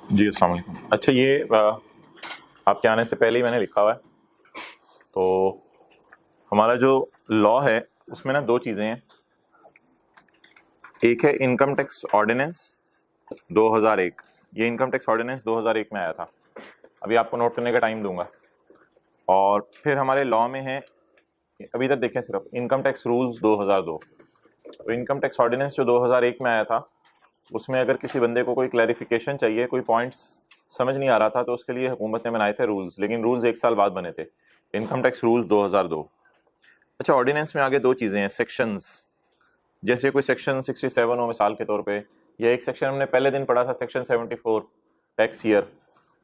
जी अस्सलाम वालेकुम। अच्छा, ये आपके आने से पहले ही मैंने लिखा हुआ है। तो हमारा जो लॉ है उसमें ना दो चीज़ें हैं। एक है इनकम टैक्स ऑर्डिनेंस 2001। ये इनकम टैक्स ऑर्डिनेंस 2001 में आया था। अभी आपको नोट करने का टाइम दूंगा। और फिर हमारे लॉ में है, अभी तक देखें सिर्फ इनकम टैक्स रूल्स 2002। तो इनकम टैक्स ऑर्डिनेंस जो 2001 में आया था उसमें अगर किसी बंदे को कोई क्लैरिफिकेशन चाहिए, कोई पॉइंट्स समझ नहीं आ रहा था, तो उसके लिए हुकूमत ने बनाए थे रूल्स, लेकिन रूल्स 1 साल बाद बने थे। Income tax rules 2002। अच्छा, ऑर्डिनेंस में आगे दो चीज़ें हैं, सेक्शंस। जैसे कोई सेक्शन 67 हो मिसाल के तौर पे, या एक सेक्शन हमने पहले दिन पढ़ा था सेक्शन 74 टैक्स ईयर,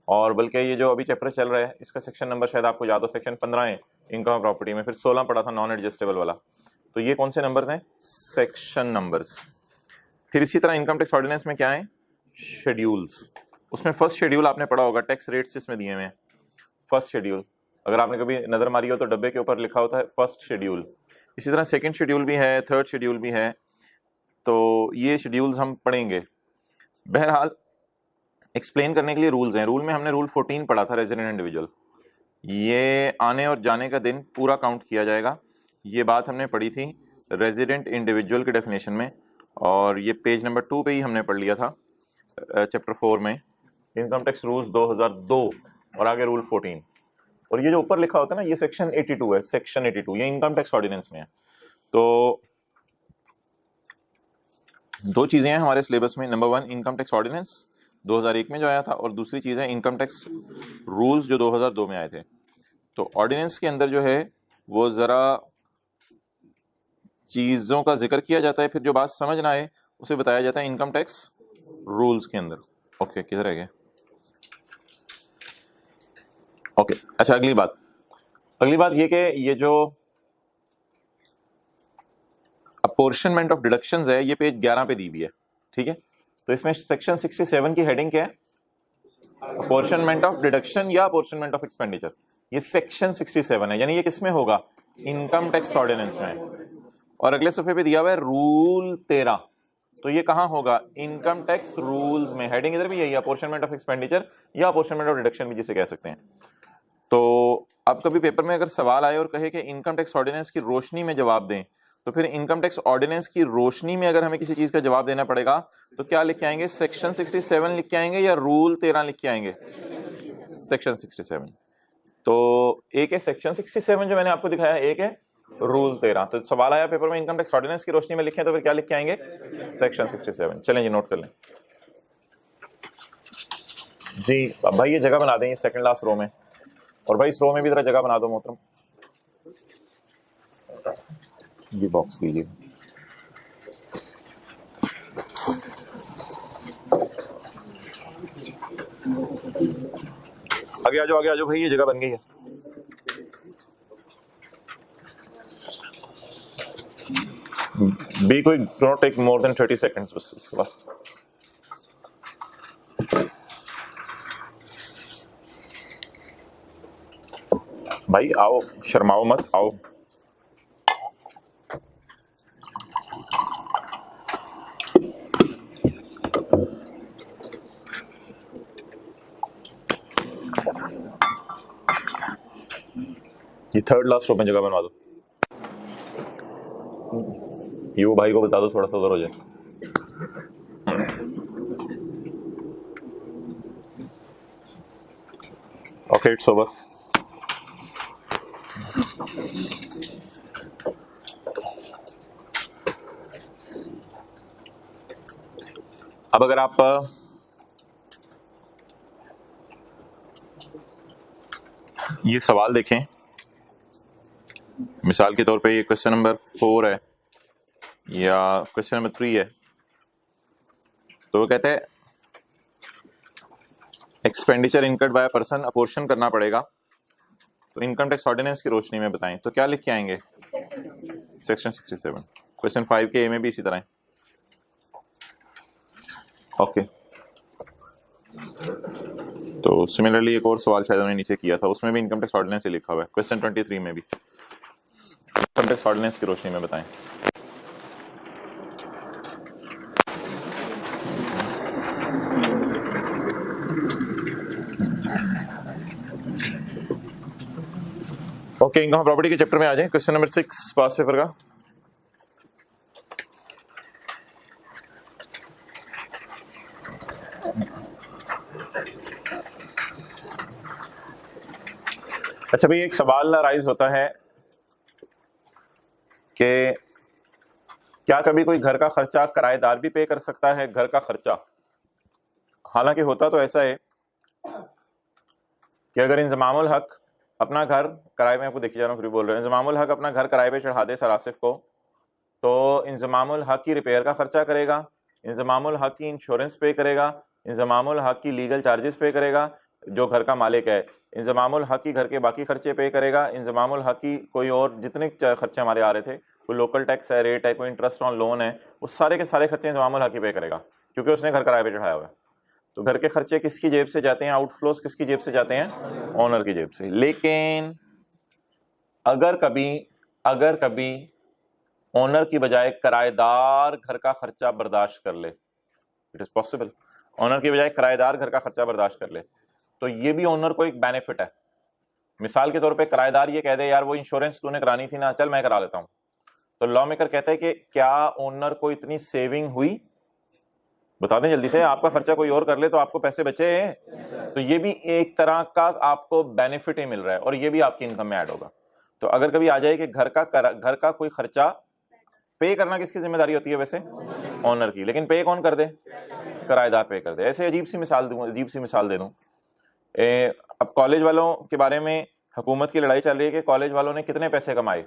और बल्कि ये जो अभी चैप्टर चल रहा है इसका सेक्शन नंबर शायद आपको याद हो, सेक्शन 15 है इनकम प्रॉपर्टी में, फिर 16 पढ़ा था नॉन एडजस्टेबल वाला। तो ये कौन से नंबर्स हैं? Section numbers. फिर इसी तरह इनकम टैक्स ऑर्डिनेंस में क्या है? शेड्यूल्स। उसमें फर्स्ट शेड्यूल आपने पढ़ा होगा, टैक्स रेट्स जिसमें दिए हुए हैं। फर्स्ट शेड्यूल अगर आपने कभी नज़र मारी हो तो डब्बे के ऊपर लिखा होता है फर्स्ट शेड्यूल। इसी तरह सेकंड शेड्यूल भी है, थर्ड शेड्यूल भी है। तो ये शेड्यूल्स हम पढ़ेंगे। बहरहाल एक्सप्लेन करने के लिए रूल्स हैं। रूल में हमने रूल 14 पढ़ा था, रेजिडेंट इंडिविजुअल। ये आने और जाने का दिन पूरा काउंट किया जाएगा। ये बात हमने पढ़ी थी रेजिडेंट इंडिविजुअल की डेफिनेशन में, और ये पेज नंबर 2 पे ही हमने पढ़ लिया था चैप्टर 4 में, इनकम टैक्स रूल्स 2002 और आगे रूल 14। और ये जो ऊपर लिखा होता है ना, ये सेक्शन 82 है, सेक्शन 82 ये इनकम टैक्स ऑर्डिनेंस में है। तो दो चीज़ें हैं हमारे सिलेबस में। नंबर 1 इनकम टैक्स ऑर्डिनेंस 2001 में जो आया था, और दूसरी चीज़ है इनकम टैक्स रूल्स जो 2002 में आए थे। तो ऑर्डिनेंस के अंदर जो है वो ज़रा चीज़ों का जिक्र किया जाता है, फिर जो बात समझ ना आए उसे बताया जाता है इनकम टैक्स रूल्स के अंदर। ओके, किधर है गए? ओके, अच्छा, अगली बात ये कि ये जो अपोर्शनमेंट ऑफ डिडक्शंस है ये पेज 11 पे दी हुई है, ठीक है। तो इसमें सेक्शन 67 की हेडिंग क्या है? अपोर्शनमेंट ऑफ डिडक्शन या अपोर्शनमेंट ऑफ एक्सपेंडिचर। ये सेक्शन 67 है, यानी ये किसमें होगा? इनकम टैक्स ऑर्डिनेंस में। और अगले सफे पे दिया हुआ है रूल 13, तो ये कहां होगा? इनकम टैक्स रूल्स में। हेडिंग इधर भी यही है, अपोर्शनमेंट ऑफ एक्सपेंडिचर या अपोर्शनमेंट ऑफ डिडक्शन भी जिसे कह सकते हैं। तो अब कभी पेपर में अगर सवाल आए और कहे कि इनकम टैक्स ऑर्डिनेंस की रोशनी में जवाब दें, तो फिर इनकम टैक्स ऑर्डिनेंस की रोशनी में अगर हमें किसी चीज का जवाब देना पड़ेगा तो क्या लिख के आएंगे? सेक्शन 67 लिख के आएंगे या रूल 13 लिख के आएंगे? सेक्शन 67। तो एक है सेक्शन 67 जो मैंने आपको दिखाया, एक है रूल 13। तो सवाल आया पेपर में इनकम टैक्स ऑर्डिनेंस की रोशनी में लिखें तो फिर क्या लिख के आएंगे? सेक्शन 67। चलें जी, नोट कर लें जी। अब भाई ये जगह बना दें सेकंड लास्ट रो में, और भाई इस रो में भी जरा जगह बना दो मोहतरम। ये बॉक्स लीजिए। आगे आ जाओ भाई, ये जगह बन गई है। बी कोई don't take more than 30 seconds बस इसके बाद। भाई आओ, शर्माओ मत, आओ। ये थर्ड लास्ट रो में जगह बनवा दो। ये वो भाई को बता दो थोड़ा सा उधर हो जाए। Okay, it's over. अब अगर आप ये सवाल देखें, मिसाल के तौर पे ये क्वेश्चन नंबर 4 है या क्वेश्चन नंबर 3 है, तो वो कहते हैं expenditure incurred by person apportion करना पड़ेगा, तो इनकम टैक्स ऑर्डिनेंस की रोशनी में बताएं, तो क्या लिख के आएंगे? सेक्शन 67। क्वेश्चन 5 के ए में भी इसी तरह है। ओके, तो सिमिलरली एक और सवाल शायद उन्होंने नीचे किया था, उसमें भी इनकम टैक्स ऑर्डिनेंस ही लिखा हुआ है। क्वेश्चन 23 में भी इनकम टैक्स ऑर्डिनेंस की रोशनी में बताएं। ओके, इनकम प्रॉपर्टी के चैप्टर में आ जाए। क्वेश्चन नंबर 6 पास पेपर का। अच्छा भाई, एक सवाल राइज होता है कि क्या कभी कोई घर का खर्चा किराएदार भी पे कर सकता है? घर का खर्चा, हालांकि होता तो ऐसा है कि अगर इंजमामुल हक अपना घर किराए में, आपको देखिए जा रहा हूँ फिर बोल रहे हैं, इंजमामुल हक अपना घर किराए पे चढ़ा दे सर आसिफ को, तो इंजमामुल हक की रिपेयर का खर्चा करेगा, इंजमामुल हक की इंश्योरेंस पे करेगा, इंजमामुल हक की लीगल चार्जेस पे करेगा जो घर का मालिक है, इंजमामुल हक की घर के बाकी खर्चे पे करेगा, इंजमामुल हक की कोई और जितने खर्चे हमारे आ रहे थे, कोई लोकल टैक्स है, रेट है, कोई इंटरेस्ट ऑन लोन है, वो सारे के सारे खर्चे इंजमामुल हक ही पे करेगा क्योंकि उसने घर किराए पे चढ़ाया हुआ है। तो घर के खर्चे किसकी जेब से जाते हैं? आउटफ्लोस किसकी जेब से जाते हैं? ओनर की जेब से। लेकिन अगर कभी ओनर की बजाय किराएदार घर का खर्चा बर्दाश्त कर ले, इट इज पॉसिबल, ओनर की बजाय किराएदार घर का खर्चा बर्दाश्त कर ले, तो ये भी ओनर को एक बेनिफिट है। मिसाल के तौर पे किराएदार ये कह दे यार वो इंश्योरेंस तूने करानी थी ना, चल मैं करा लेता हूं, तो लॉ मेकर कहता है कि क्या ओनर को इतनी सेविंग हुई? बता दें जल्दी से, आपका खर्चा कोई और कर ले तो आपको पैसे बचे हैं, तो ये भी एक तरह का आपको बेनिफिट ही मिल रहा है और ये भी आपकी इनकम में ऐड होगा। तो अगर कभी आ जाए कि घर का कोई खर्चा पे करना किसकी जिम्मेदारी होती है? वैसे ओनर की, लेकिन पे कौन कर दे? किराएदार पे कर दे। ऐसे अजीब सी मिसाल दे दूं, अब कॉलेज वालों के बारे में हुकूमत की लड़ाई चल रही है कि कॉलेज वालों ने कितने पैसे कमाए।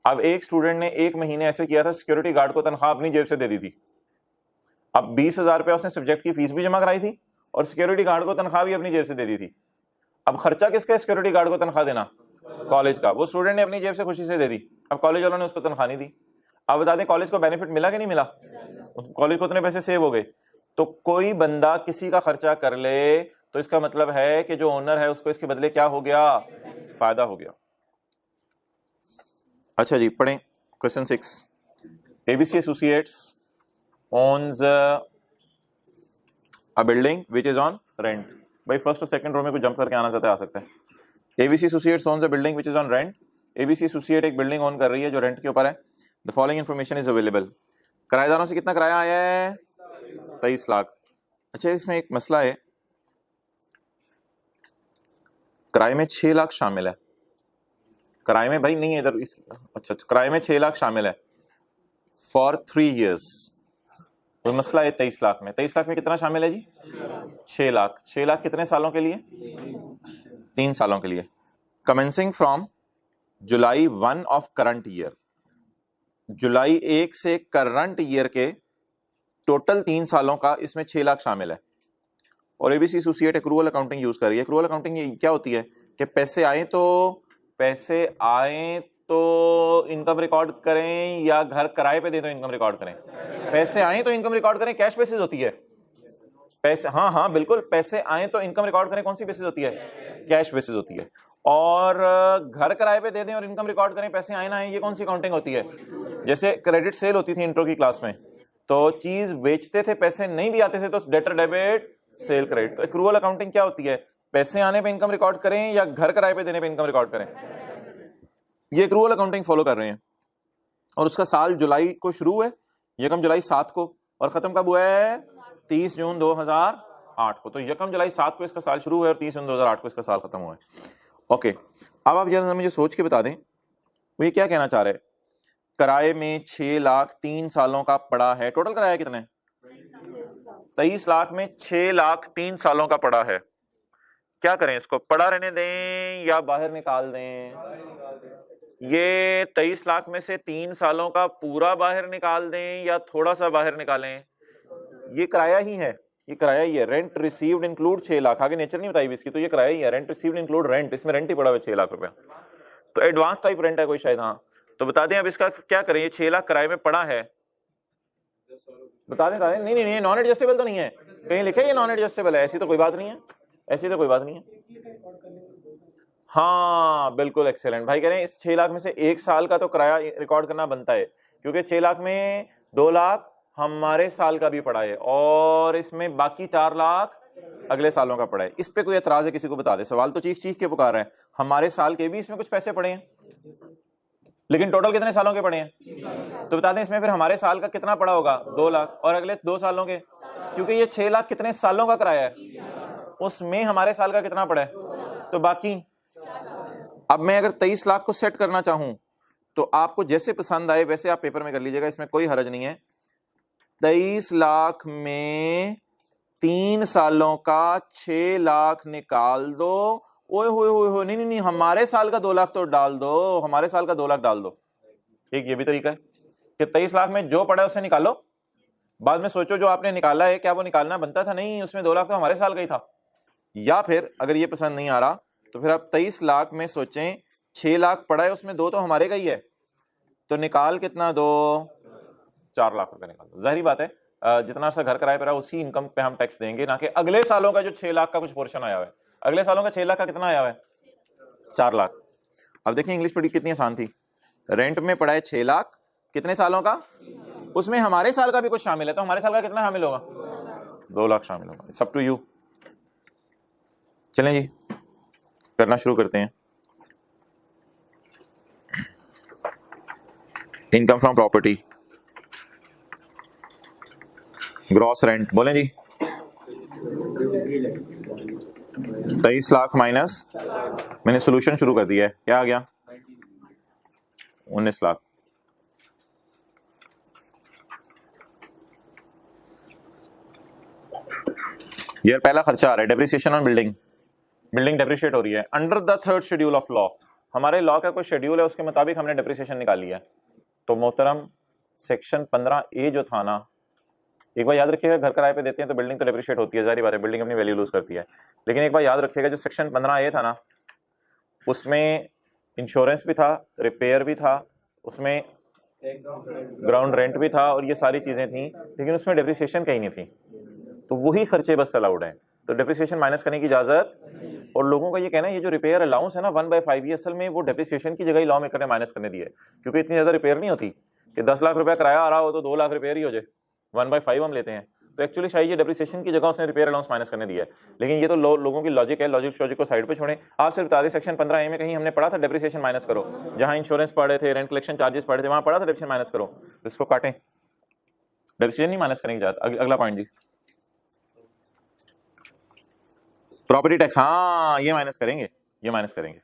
अब एक स्टूडेंट ने एक महीने ऐसे किया था, सिक्योरिटी गार्ड को तनख्वाह अपनी जेब से दे दी थी। अब 20,000 रुपया उसने सब्जेक्ट की फीस भी जमा कराई थी और सिक्योरिटी गार्ड को तनख्वाह भी अपनी जेब से दे दी थी। अब खर्चा किसका है? सिक्योरिटी गार्ड को तनख्वाह देना, कॉलेज का। वो स्टूडेंट ने अपनी जेब से खुशी से दे दी, अब कॉलेज वालों ने उसको तनख्वाह नहीं दी। अब बता दें कॉलेज को बेनिफिट मिला कि नहीं मिला? कॉलेज को उतने पैसे सेव हो गए। तो कोई बंदा किसी का खर्चा कर ले तो इसका मतलब है कि जो ओनर है उसको इसके बदले क्या हो गया? फायदा हो गया। अच्छा जी, पढ़ें question 6। ABC associates owns a building which is on rent। भाई फर्स्ट और सेकंड रो में कुछ जंप करके आना चाहते हैं आ सकते हैं। ABC associates owns a building which is on rent। ABC associate एक बिल्डिंग ओन कर रही है जो रेंट के ऊपर है। The following information is available. किराएदारों से कितना किराया आया है? 23 लाख। अच्छा, इसमें एक मसला है, किराए में 6 लाख शामिल है। किराए में भाई नहीं है इधर, अच्छा किराए में 6 लाख शामिल है फॉर 3 years। तो मसला है 23 लाख में। 23 लाख में कितना शामिल है जी? 6 लाख। 6 लाख कितने सालों के लिए? 3 सालों के लिए। Commencing from July 1 of current year, July 1 से करंट ईयर के टोटल 3 सालों का इसमें 6 लाख शामिल है। और ABC associate accrual accounting use कर रही है। एक्रूअल अकाउंटिंग क्या होती है कि पैसे आए तो इनकम रिकॉर्ड करें या घर किराए पे दे तो इनकम रिकॉर्ड करें? पैसे आए तो इनकम रिकॉर्ड करें, कैश बेसिस होती है। पैसे, हाँ बिल्कुल, पैसे आए तो इनकम रिकॉर्ड करें, कौन सी बेसिस होती है? कैश बेसिस होती है। और घर किराए पे दे दें और इनकम रिकॉर्ड करें, पैसे आए ना आए, ये कौन सी अकाउंटिंग होती है? जैसे क्रेडिट सेल होती थी इंट्रो की क्लास में, तो चीज बेचते थे, पैसे नहीं भी आते थे तो डेटर डेबिट सेल क्रेडिट। तो एक्रूअल अकाउंटिंग क्या होती है? पैसे आने पे इनकम रिकॉर्ड करें या घर किराए पे देने पे इनकम रिकॉर्ड करें, ये एक्रूअल अकाउंटिंग फॉलो कर रहे हैं। और उसका साल जुलाई को शुरू है, यकम जुलाई 7 को, और खत्म कब हुआ है? 30 जून 2008 को। तो यकम जुलाई 7 को इसका साल शुरू है और 30 जून 2008 को इसका साल खत्म हुआ है। ओके, अब आप जरा मुझे सोच के बता दें वो ये क्या कहना चाह रहे हैं। किराए में 6 लाख 3 सालों का पड़ा है। टोटल किराया कितने? 23 लाख में 6 लाख 3 सालों का पड़ा है। क्या करें, इसको पड़ा रहने दें या बाहर निकाल दें? ये 23 लाख में से 3 सालों का पूरा बाहर निकाल दें या थोड़ा सा बाहर निकालें? ये किराया ही है, ये किराया ही है। रेंट रिसीव्ड इंक्लूड 6 लाख, आगे नेचर नहीं बताई इसकी, तो ये किराया ही है। रेंट रिसीव्ड इंक्लूड रेंट, इसमें रेंट ही पड़ा हुआ 6 लाख रुपया, तो एडवांस टाइप रेंट है कोई शायद। हाँ, तो बता दें अब इसका क्या करें। ये 6 लाख किराए में पड़ा है, बता दें। नहीं, नॉन एडजस्टेबल तो नहीं है, कहीं लिखे ये नॉन एडजस्टेबल है? ऐसी तो कोई बात नहीं है, ऐसी तो कोई बात नहीं है। हाँ बिल्कुल, एक्सेलेंट भाई कह रहे हैं इस 6 लाख में से 1 साल का तो किराया रिकॉर्ड करना बनता है, क्योंकि 6 लाख में 2 लाख हमारे साल का भी पड़ा है और इसमें बाकी 4 लाख अगले सालों का पड़ा है। इस पे कोई एतराज है किसी को बता दे। सवाल तो चीख चीख के पुकार रहे हैं, हमारे साल के भी इसमें कुछ पैसे पड़े हैं, लेकिन टोटल कितने सालों के पड़े हैं? तो बता दें इसमें फिर हमारे साल का कितना पड़ा होगा? 2 लाख, और अगले 2 सालों के, क्योंकि ये 6 लाख कितने सालों का किराया है, उसमें हमारे साल का कितना पड़ा है? तो बाकी अब मैं अगर 23 लाख को सेट करना चाहूं तो आपको जैसे पसंद आए वैसे आप पेपर में कर लीजिएगा, इसमें कोई हर्ज नहीं है। 23 लाख में 3 सालों का 6 लाख निकाल दो। ओए होए होए होए, नहीं नहीं नहीं, हमारे साल का 2 लाख तो डाल दो, हमारे साल का 2 लाख डाल दो। एक ये भी तरीका है कि 23 लाख में जो पड़ा है उससे निकालो, बाद में सोचो जो आपने निकाला है क्या वो निकालना बनता था? नहीं, उसमें 2 लाख तो हमारे साल का ही था। या फिर अगर ये पसंद नहीं आ रहा तो फिर आप 23 लाख में सोचें 6 लाख पड़ा है, उसमें 2 तो हमारे का ही है, तो निकाल कितना दो? 4 लाख रुपए निकाल दो। जाहिर बात है जितना सा घर किराए पर है उसी इनकम पे हम टैक्स देंगे, ना कि अगले सालों का जो 6 लाख का कुछ पोर्शन आया हुआ है। अगले सालों का 6 लाख का कितना आया हुआ है? 4 लाख। अब देखिए इंग्लिश पढ़ी कितनी आसान थी। रेंट में पड़ा है 6 लाख, कितने सालों का? उसमें हमारे साल का भी कुछ शामिल है, तो हमारे साल का कितना शामिल होगा? 2 लाख शामिल होगा। It's up to you. चलें जी करना शुरू करते हैं। Income from property, gross rent बोलें जी। 23 लाख माइनस, मैंने सोल्यूशन शुरू कर दिया है, क्या आ गया? 19 लाख। ये पहला खर्चा आ रहा है, depreciation on building. Building depreciate हो रही है under the 3rd schedule of law. हमारे लॉ का कोई शेड्यूल है, उसके मुताबिक हमने डेप्रिसिएशन निकाली है। तो मोहतरम सेक्शन 15A जो था ना, एक बार याद रखिएगा, घर किराए पे देते हैं तो बिल्डिंग तो डेप्रिशिएट होती है, जाहिर बात है बिल्डिंग अपनी वैल्यू लूज करती है। लेकिन एक बार याद रखिएगा जो सेक्शन 15A था ना, उसमें इंश्योरेंस भी था, रिपेयर भी था, उसमें ग्राउंड रेंट भी था, और ये सारी चीजें थी, लेकिन उसमें डेप्रिसिएशन कहीं नहीं थी। तो वही खर्चे बस अलाउड हैं, तो डेप्रिसिएशन माइनस करने की इजाजत। और लोगों का ये कहना है ये जो रिपेयर अलाउंस है ना 1/5, ये असल में वो डेप्रिसिएशन की जगह ही लॉ मेकर ने माइनस करने दी है, क्योंकि इतनी ज्यादा रिपेयर नहीं होती कि 10 लाख रुपया किराया आ रहा हो तो 2 लाख रिपेयर ही हो जाए, 1/5 हम लेते हैं। तो एक्चुअली शायद ये डेप्रिसिएशन की जगह उसने रिपेयर अलाउंस माइनस करने दिया है। लेकिन ये तो लोगों की लॉजिक है, लॉजिक को साइड पे छोड़ें। आप सिर्फ बता दें सेक्शन 15A में कहीं हमने पढ़ा था डेप्रिसिएशन माइनस करो? जहां इंश्योरेंस पढ़े थे, रेंट कलेक्शन चार्जेस पढ़े थे, वहां पढ़ा था डेप्रिसिएशन माइनस करो? तो इसको काटें, डेप्रिसिएशन नहीं माइनस करने की इजाजत। अगला पॉइंट जी, प्रॉपर्टी टैक्स। हाँ ये माइनस करेंगे, ये माइनस करेंगे।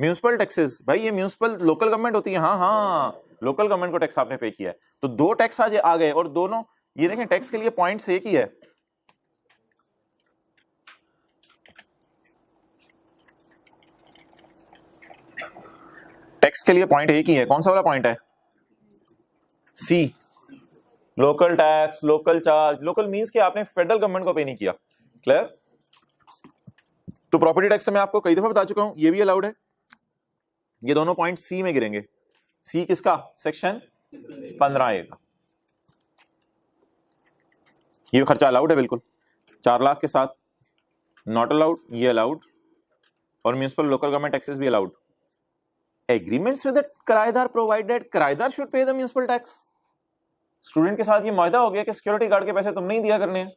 म्यूनिसिपल टैक्सेस, भाई ये म्यूनिसिपल लोकल गवर्नमेंट होती है, हाँ हाँ लोकल गवर्नमेंट को टैक्स आपने पे किया है, तो 2 टैक्स आज आ गए, और दोनों ये देखें टैक्स के लिए पॉइंट्स एक ही है। टैक्स के लिए पॉइंट एक ही है, कौन सा वाला पॉइंट है? C, local tax, local charge. Local means कि आपने फेडरल गवर्नमेंट को पे नहीं किया। क्लियर? तो प्रॉपर्टी टैक्स तो मैं आपको कई दफा बता चुका हूं, ये भी अलाउड है। ये दोनों पॉइंट सी में गिरेंगे। सी किसका? सेक्शन 15A का। ये खर्चा अलाउड है बिल्कुल, 4 लाख के साथ नॉट अलाउड, ये अलाउड, और म्यूनिसिपल लोकल गवर्नमेंट टैक्सेस भी अलाउड। एग्रीमेंट्स विद द किराएदार प्रोवाइडेड किराएदार should pay the municipal tax. Student के साथ ये मुआहदा हो गया कि सिक्योरिटी गार्ड के पैसे तुम नहीं दिया करने हैं।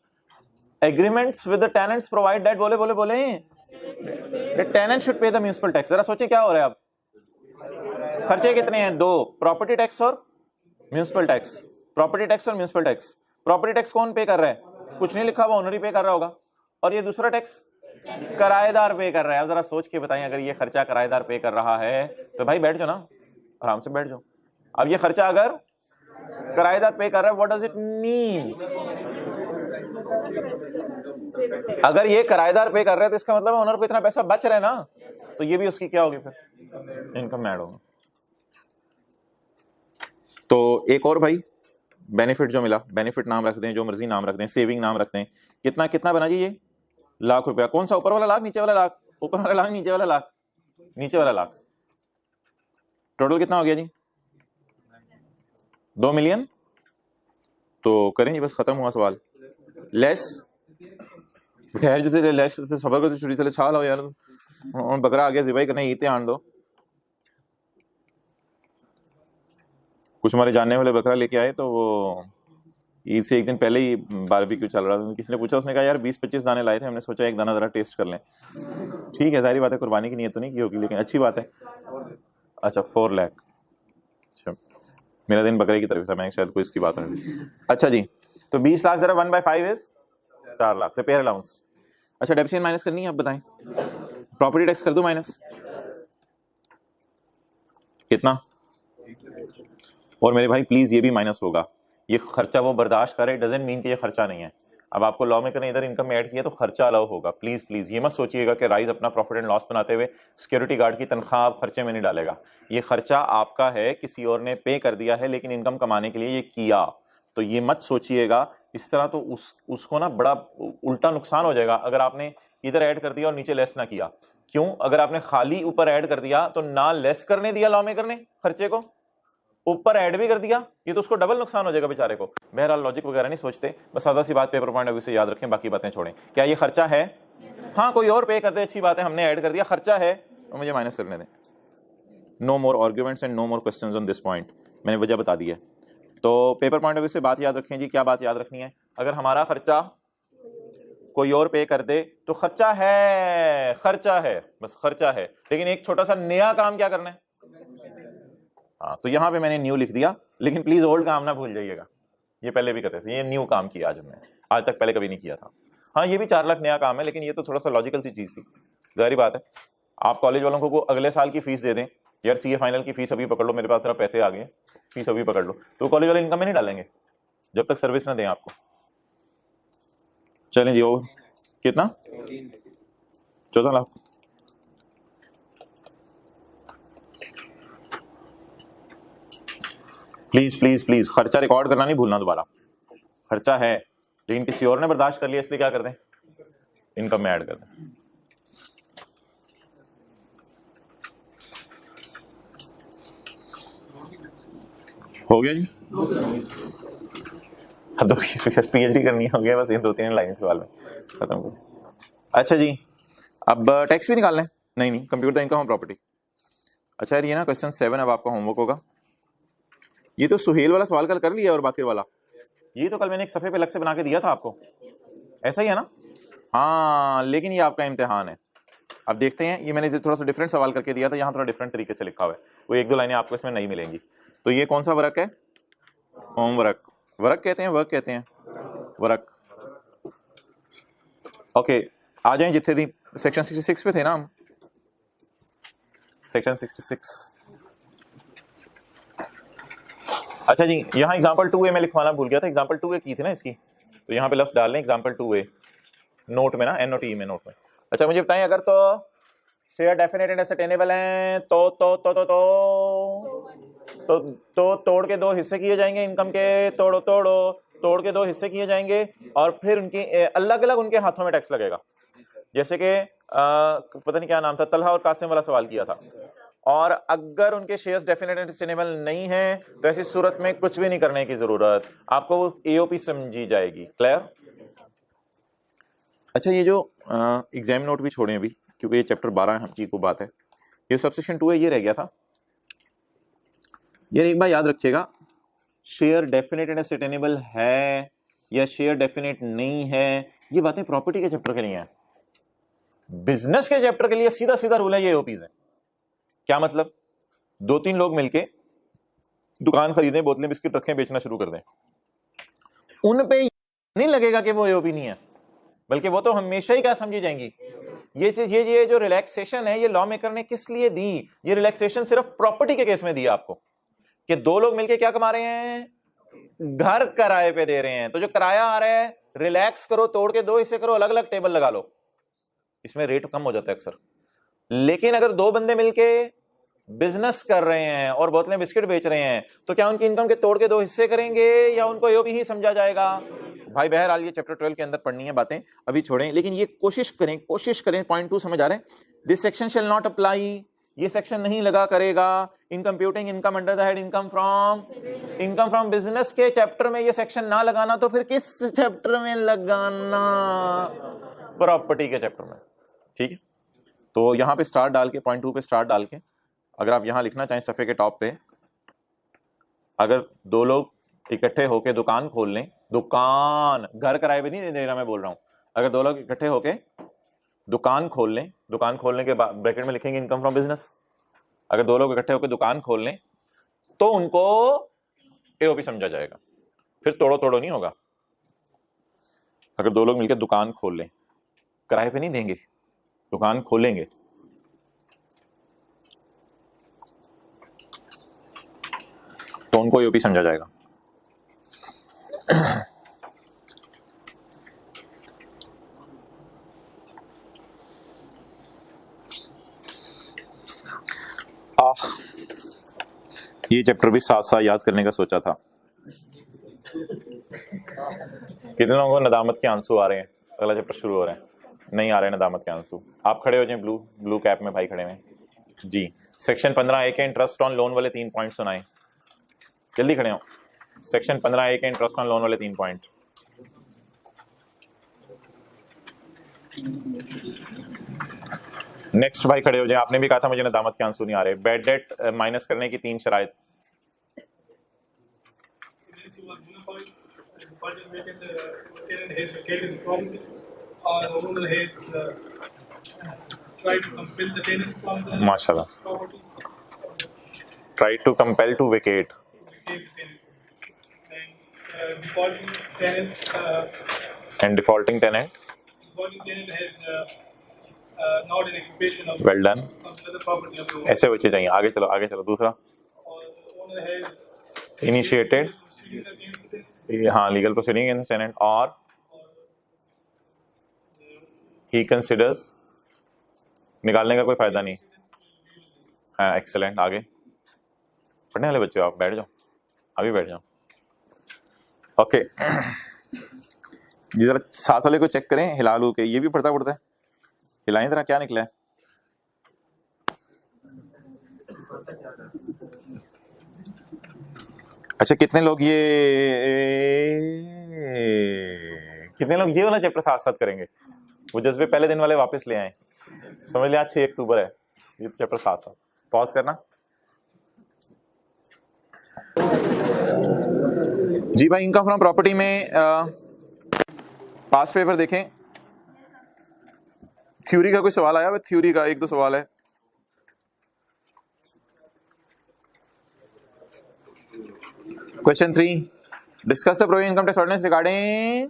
Agreements with the tenants provide that, बोले बोले बोले the tenant should pay the municipal tax. जरा सोचिए क्या हो रहा है अब, खर्चे कितने हैं? 2, प्रॉपर्टी टैक्स और म्यूनिसिपल टैक्स। प्रॉपर्टी टैक्स और म्यूनिसिपल टैक्स। प्रॉपर्टी टैक्स कौन पे कर रहा है? कुछ नहीं लिखा हुआ, ओनर ही पे कर रहा होगा। और ये दूसरा टैक्स किराएदार पे कर रहा है। अब जरा सोच के बताएं, अगर ये खर्चा किराएदार पे कर रहा है तो भाई बैठ जाओ ना, आराम से बैठ जाओ। अब ये खर्चा अगर किराएदार पे कर रहा है, व्हाट डज इट मीन? अगर ये किराएदार पे कर रहा है तो इसका मतलब ओनर को इतना पैसा बच रहा है ना, तो ये भी उसकी क्या होगी? फिर इनकम में ऐड होगा। तो एक और भाई बेनिफिट जो मिला, बेनिफिट नाम रख दें, जो मर्जी नाम रख दें, सेविंग नाम रख दें। कितना कितना बना जी? ये लाख रुपया। कौन सा? ऊपर वाला लाख, नीचे वाला लाख? ऊपर वाला लाख, नीचे वाला लाख? नीचे वाला लाख। टोटल कितना हो गया जी? 2 मिलियन। तो करें जी, बस खत्म हुआ सवाल। लेस ठहर जो थे, लेस सबर को छुरी थले छाल हो यार, बकरा आ गया जिबाई करने, ईते आन दो। कुछ हमारे जानने वाले बकरा लेके आए तो वो ईद से एक दिन पहले ही बारबेक्यू चल रहा था, किसी ने पूछा, उसने कहा यार 20-25 दाने लाए थे, हमने सोचा एक दाना जरा टेस्ट कर लें। ठीक है, जाहिर बात है कुर्बानी की नीयत तो नहीं की होगी, लेकिन अच्छी बात है। अच्छा 4 लाख, अच्छा मेरा दिन बकरे की तरफ था, मैं शायद कोई इसकी बात नहीं। अच्छा जी, तो 20 लाख जरा 1/5 इज 4 लाख। रिपेयर अलाउंस, अच्छा डेप्रिसिएशन माइनस करनी है, आप बताएं। प्रॉपर्टी टैक्स कर दो माइनस, कितना? और मेरे भाई प्लीज ये भी माइनस होगा, ये खर्चा वो बर्दाश्त करे, डजंट मीन कि ये खर्चा नहीं है। अब आपको लॉ मेकर ने इधर इनकम में ऐड किया तो खर्चा अलाउ होगा। प्लीज प्लीज ये मत सोचिएगा कि राइज अपना प्रॉफिट एंड लॉस बनाते हुए सिक्योरिटी गार्ड की तनख्वाह आप खर्चे में नहीं डालेगा। ये खर्चा आपका है, किसी और ने पे कर दिया है, लेकिन इनकम कमाने के लिए ये किया, तो ये मत सोचिएगा इस तरह, तो उसको ना बड़ा उल्टा नुकसान हो जाएगा अगर आपने इधर ऐड कर दिया और नीचे लेस ना किया। क्यों? अगर आपने खाली ऊपर ऐड कर दिया तो ना लेस करने दिया लॉ मेकर ने खर्चे को, ऊपर ऐड भी कर दिया, ये तो उसको डबल नुकसान हो जाएगा बेचारे को। बहरहाल लॉजिक वगैरह नहीं सोचते, बस सादा सी बात पेपर पॉइंट ऑफ व्यू से याद रखें, बाकी बातें छोड़ें। क्या ये खर्चा है? हाँ, कोई और पे कर दे अच्छी बात है, हमने ऐड कर दिया, खर्चा है तो मुझे माइनस करने दें। No more arguments and no more questions on this point, मैंने वजह बता दी है। तो पेपर पॉइंट ऑफ व्यू से बात याद रखें जी। क्या बात याद रखनी है? अगर हमारा खर्चा कोई और पे कर दे तो खर्चा है, खर्चा है, बस खर्चा है, लेकिन एक छोटा सा नया काम क्या करना है? हाँ, तो यहां पे मैंने न्यू लिख दिया, लेकिन प्लीज ओल्ड काम ना भूल जाइएगा, ये पहले भी करते थे, ये न्यू काम किया आज हमने, आज तक पहले कभी नहीं किया था। हाँ, ये भी 4 लाख नया काम है, लेकिन ये तो थोड़ा सा लॉजिकल सी चीज थी। जाहिर बात है आप कॉलेज वालों को अगले साल की फीस दे दें, यार सीए फाइनल की फीस अभी पकड़ लो, मेरे पास थोड़ा पैसे आ गए, फीस अभी पकड़ लो, तो कॉलेज वाले इनकम में नहीं डालेंगे जब तक सर्विस ना दें आपको। चलें जी, वो कितना? 14 लाख। प्लीज प्लीज प्लीज खर्चा रिकॉर्ड करना नहीं भूलना दोबारा। खर्चा है लेकिन किसी और ने बर्दाश्त कर लिया, इसलिए क्या कर दें? इनकम में ऐड कर दें। हो गया जी, अब तो पीएचडी करनी हो गया, बस ये 2-3 लाइन सवाल में खत्म कर। अच्छा जी, अब टैक्स भी निकालना है? नहीं, कंप्यूटर इनकम और प्रॉपर्टी। अच्छा यार, ये ना क्वेश्चन 7 अब आपका होमवर्क होगा। ये तो सुहेल वाला सवाल कल कर लिया और बाकी वाला, ये तो कल मैंने एक सफे पे अलग से बना के दिया था आपको, ऐसा ही है ना? हाँ, लेकिन ये आपका इम्तिहान है। अब देखते हैं, ये मैंने थोड़ा सा डिफरेंट सवाल करके दिया था, यहाँ थोड़ा डिफरेंट तरीके से लिखा हुआ है, वो 1-2 लाइनें आपको इसमें नहीं मिलेंगी। तो ये कौन सा वर्क है? होमवर्क। वर्क कहते हैं, वर्क कहते हैं, वर्क। ओके, आ जाए जितने दी सेक्शन 66 पे थे ना हम, सेक्शन 66। अच्छा जी, यहाँ एग्जाम्पल 2A मैं लिखवाना भूल गया था, एग्जाम्पल 2A की थी ना इसकी, तो यहाँ पे लफ्ज डाल लें एग्जाम्पल 2A नोट में ना, NOTE में, नोट में। अच्छा मुझे बताएं, अगर तो शेयर डेफिनेट एंड असर्टेनेबल हैं तो तोड़ के 2 हिस्से किए जाएंगे इनकम के, तोड़ के 2 हिस्से किए जाएंगे और फिर उनकी अलग अलग उनके हाथों में टैक्स लगेगा। जैसे कि पता नहीं क्या नाम था, तलहा और कासिम वाला सवाल किया था। और अगर उनके शेयर्स डेफिनेट एंड सस्टेनेबल नहीं है तो ऐसी सूरत में कुछ भी नहीं करने की जरूरत, आपको AOP समझी जाएगी। क्लियर? अच्छा, ये जो एग्जाम नोट भी छोड़े अभी, क्योंकि ये चैप्टर 12 की को बात है, ये सबसेक्शन 2 है, ये रह गया था। ये एक बार याद रखिएगा, शेयर डेफिनेट एंड सस्टेनेबल है या शेयर डेफिनेट नहीं है, ये बातें प्रॉपर्टी के चैप्टर के लिए हैं। बिजनेस के चैप्टर के लिए सीधा सीधा रूल है, ये AOPs है। क्या मतलब? 2-3 लोग मिलके दुकान खरीदें, बोतलें बिस्किट रखें, बेचना शुरू कर दें, उन पे नहीं लगेगा कि वो AOP नहीं है, बल्कि वो तो हमेशा ही क्या समझी जाएंगी। ये जो रिलैक्सेशन है, ये लॉ मेकर ने किस लिए दी? ये रिलैक्सेशन सिर्फ प्रॉपर्टी के केस में दी आपको, कि 2 लोग मिलके क्या कमा रहे हैं? घर किराए पे दे रहे हैं, तो जो किराया आ रहा है, रिलैक्स करो, तोड़ के 2 हिस्से करो, अलग अलग टेबल लगा लो, इसमें रेट कम हो जाता है अक्सर। लेकिन अगर 2 बंदे मिलके बिजनेस कर रहे हैं और बोतलें बिस्किट बेच रहे हैं, तो क्या उनकी इनकम के तोड़ के 2 हिस्से करेंगे या उनको AOP ही समझा जाएगा? भाई बहरहाल ये चैप्टर 12 के अंदर पढ़नी है बातें, अभी छोड़ें, लेकिन ये कोशिश करें पॉइंट 2 समझ आ रहे हैं। This section shall not apply, ये सेक्शन नहीं लगा करेगा in computing income under the head income from business के चैप्टर में ये सेक्शन ना लगाना, तो फिर किस चैप्टर में लगाना? प्रॉपर्टी के चैप्टर में। ठीक है, तो यहां पे स्टार डाल के, पॉइंट 2 पे स्टार डाल के, अगर आप यहां लिखना चाहें सफे के टॉप पे, अगर 2 लोग इकट्ठे होकर दुकान खोल लें दुकान, घर किराए पे नहीं दे रहा, मैं बोल रहा हूँ अगर दो लोग इकट्ठे होके दुकान खोल लें, दुकान खोलने के बाद ब्रैकेट में लिखेंगे इनकम फ्रॉम बिजनेस, अगर दो लोग इकट्ठे होकर दुकान खोल लें तो उनको एओपी समझा जाएगा, फिर तोड़ो तोड़ो नहीं होगा। अगर दो लोग मिलकर दुकान खोल लें, किराए पे नहीं देंगे, दुकान खोलेंगे, तो उनको एओपी समझा जाएगा। ये चैप्टर भी साथ साथ याद करने का सोचा था। कितने लोगों को नदामत के आंसू आ रहे हैं? अगला चैप्टर शुरू हो रहा है, नहीं आ रहे नदामत के आंसू? आप खड़े हो जाए, ब्लू कैप में भाई खड़े हैं जी। सेक्शन 15A के इंटरेस्ट ऑन लोन वाले 3 पॉइंट सुनाए, जल्दी खड़े हो। सेक्शन 15A के इंटरेस्ट ऑन लोन वाले 3 पॉइंट। नेक्स्ट भाई खड़े हो जाए, आपने भी कहा था मुझे नदामत के आंसू नहीं आ रहे। बैड डेट माइनस करने की 3 शराइत। माशाल्लाह, try to compel to vacate and defaulting tenant well done, ऐसे बच्चे चाहिए। आगे चलो आगे चलो। दूसरा, इनिशिएटेड, हाँ लीगल प्रोसीडिंग अगेंस्ट टेनेंट और ही कंसिडर्स, निकालने का कोई फायदा नहीं। हाँ एक्सेलेंट। आगे पढ़ने वाले बच्चे आप बैठ जाओ, अभी बैठ जाओ। ओके जी, जरा साथ वाले को चेक करें, हिलालू के ये भी पढ़ता पढ़ता है, हिलाएं जरा, क्या निकला है? अच्छा कितने लोग ये वाला चैप्टर साथ साथ करेंगे? वो जज्बे पहले दिन वाले वापस ले आए, समझ लिया। आज 6 अक्टूबर है, ये तो चैप्टर साथ साथ। पॉज करना जी भाई। इनकम फ्रॉम प्रॉपर्टी में पास पेपर देखें, थ्योरी का कोई सवाल आया? थ्योरी का 1-2 सवाल है। Question 3, discuss the provision income tax ordinance regarding,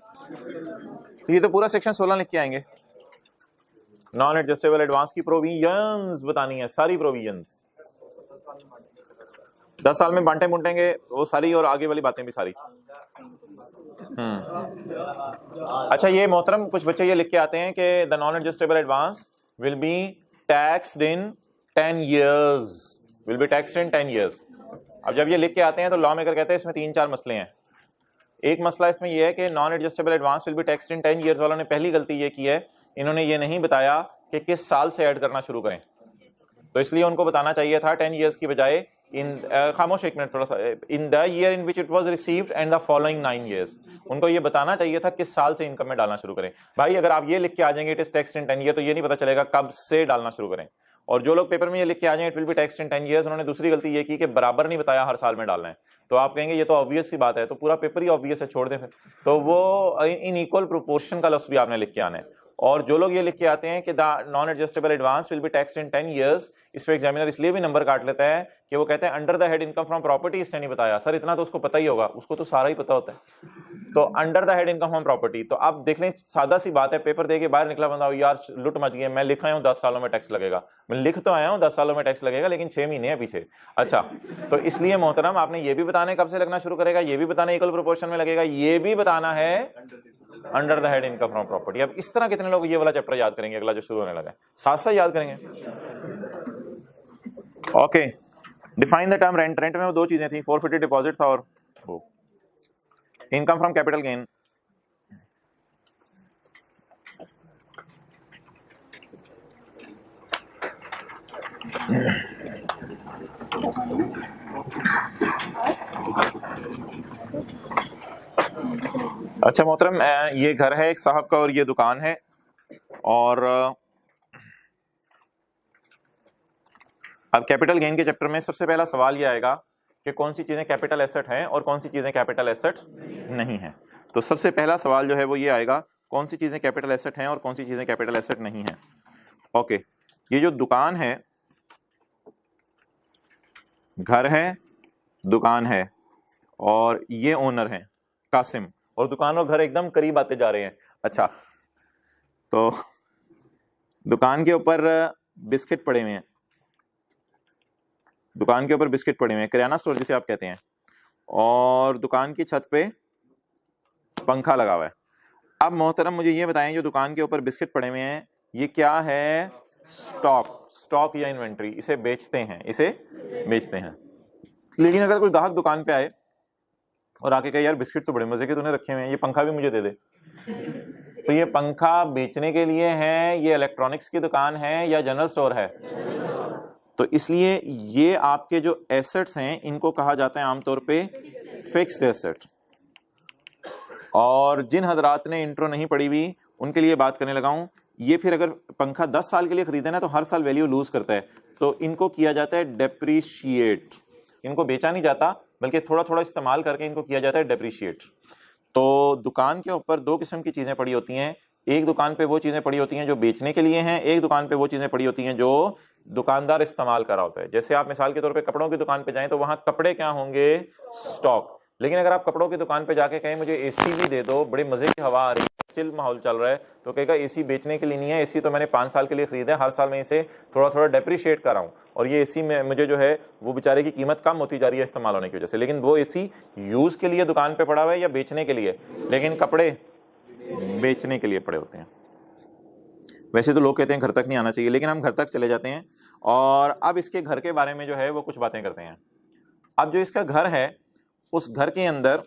ये तो पूरा सेक्शन 16 लिख के आएंगे। नॉन एडजस्टेबल एडवांस की प्रोविजंस बतानी है, सारी प्रोविजंस 10 साल में बांटे मुंटेंगे वो सारी, और आगे वाली बातें भी सारी। अच्छा ये मोहतरम कुछ बच्चे ये लिख के आते हैं कि the non adjustable advance will be taxed in 10 years, will be taxed in 10 years। अब जब ये लिख के आते हैं तो लॉ मेकर कहते हैं इसमें 3-4 मसले हैं। एक मसला इसमें यह है कि non adjustable advance will be taxed in 10 years वालों ने पहली गलती ये की है, इन्होंने ये नहीं बताया कि किस साल से ऐड करना शुरू करें, तो इसलिए उनको बताना चाहिए था 10 years की बजाय इन खामोश एक मिनट थोड़ा सा, इन the year in which it was received and the following 9 years। उनको ये बताना चाहिए था किस साल से इनकम में डालना शुरू करें। भाई अगर आप ये लिख के आ जाएंगे it is taxed in 10 years, तो ये नहीं पता चलेगा कब से डालना शुरू करें। और जो लोग पेपर में ये लिख के आ जाएंगे it will be taxed in 10 years, उन्होंने दूसरी गलती ये की कि बराबर नहीं बताया हर साल में डालना है। तो आप कहेंगे ये तो ऑब्वियस सी बात है, तो पूरा पेपर ही ऑब्वियस है, छोड़ दें फिर। तो वो इन इक्वल प्रोपोर्शन का लफ्ज भी आपने लिख के आना है। और जो लोग ये लिख के आते हैं कि the non adjustable advance will be taxed in 10 years, इस पे एग्जामिनर इसलिए भी नंबर काट लेता है कि वो कहते हैं under the head income from property, इसने नहीं बताया। सर इतना तो उसको पता ही होगा, उसको तो सारा ही पता होता है। तो under the head income from property, तो आप देख लें सादा सी बात है, पेपर दे के बाहर निकला बंदा यार लुट मच गई, मैं लिख आया हूँ 10 सालों में टैक्स लगेगा। मैं लिख तो आया हूँ 10 सालों में टैक्स लगेगा, लेकिन 6 महीने है पीछे। अच्छा तो इसलिए मोहतरम आपने ये भी बताना कब से लगना शुरू करेगा, ये भी बताना इक्वल प्रोपोर्शन में लगेगा, ये भी बताना है under the head income from property. अब इस तरह कितने लोग ये वाला चैप्टर याद करेंगे, अगला जो शुरू होने लगा है, साथ साथ याद करेंगे। Okay, define the term rent. Rent में वो 2 चीजें थी, फोरफिटेड डिपॉजिट था और वो इनकम फ्रॉम कैपिटल गेन। अच्छा मोहतरम, ये घर है एक साहब का और ये दुकान है, और अब कैपिटल गेन के चैप्टर में सबसे पहला सवाल ये आएगा कि कौन सी चीजें कैपिटल एसेट हैं और कौन सी चीजें कैपिटल एसेट नहीं है। तो सबसे पहला सवाल जो है वो ये आएगा, कौन सी चीजें कैपिटल एसेट हैं और कौन सी चीजें कैपिटल एसेट नहीं हैं। ओके, ये जो दुकान है, घर है, दुकान है, और ये ओनर है कासिम, और दुकान और घर एकदम करीब आते जा रहे हैं। अच्छा, तो दुकान के ऊपर बिस्किट पड़े हुए हैं, दुकान के ऊपर बिस्किट पड़े हुए हैं, किराना स्टोर जिसे आप कहते हैं, और दुकान की छत पे पंखा लगा हुआ है। अब मोहतरम मुझे ये बताएं, जो दुकान के ऊपर बिस्किट पड़े हुए हैं ये क्या है? स्टॉक या इन्वेंट्री। इसे बेचते हैं, इसे बेचते हैं। लेकिन अगर कोई ग्राहक दुकान पे आए और आके कहे यार बिस्किट तो बड़े मजे के तूने रखे हुए हैं, ये पंखा भी मुझे दे दे, तो ये पंखा बेचने के लिए है, ये इलेक्ट्रॉनिक्स की दुकान है या जनरल स्टोर है? तो इसलिए ये आपके जो एसेट्स हैं इनको कहा जाता है आमतौर पे फिक्स्ड एसेट। और जिन हजरात ने इंट्रो नहीं पढ़ी हुई उनके लिए बात करने लगा हूं, ये फिर अगर पंखा 10 साल के लिए खरीदे ना तो हर साल वैल्यू लूज करता है, तो इनको किया जाता है डेप्रीशिएट। इनको बेचा नहीं जाता बल्कि थोड़ा थोड़ा इस्तेमाल करके इनको किया जाता है डेप्रीशिएट। तो दुकान के ऊपर दो किस्म की चीजें पड़ी होती हैं, एक दुकान पे वो चीजें पड़ी होती हैं जो बेचने के लिए हैं, एक दुकान पे वो चीजें पड़ी होती हैं जो दुकानदार इस्तेमाल कर रहा होता है। जैसे आप मिसाल के तौर पे कपड़ों की दुकान पे जाएं तो वहां कपड़े क्या होंगे? स्टॉक। लेकिन अगर आप कपड़ों की दुकान पे जाके कहें मुझे एसी भी दे दो, बड़े मजे की हवा आ रही है, चिल माहौल चल रहा है, तो कहेगा एसी बेचने के लिए नहीं है, एसी तो मैंने 5 साल के लिए खरीदा है, हर साल मैं इसे थोड़ा थोड़ा डेप्रीशिएट कर रहा हूँ, और ये एसी में मुझे जो है वो बेचारे की कीमत कम होती जा रही है इस्तेमाल होने की वजह से। लेकिन वो एसी यूज के लिए दुकान पे पड़ा हुआ है या बेचने के लिए? लेकिन कपड़े बेचने के लिए पड़े होते हैं। वैसे तो लोग कहते हैं घर तक नहीं आना चाहिए, लेकिन हम घर तक चले जाते हैं। और अब इसके घर के बारे में जो है वो कुछ बातें करते हैं। अब जो इसका घर है, उस घर के अंदर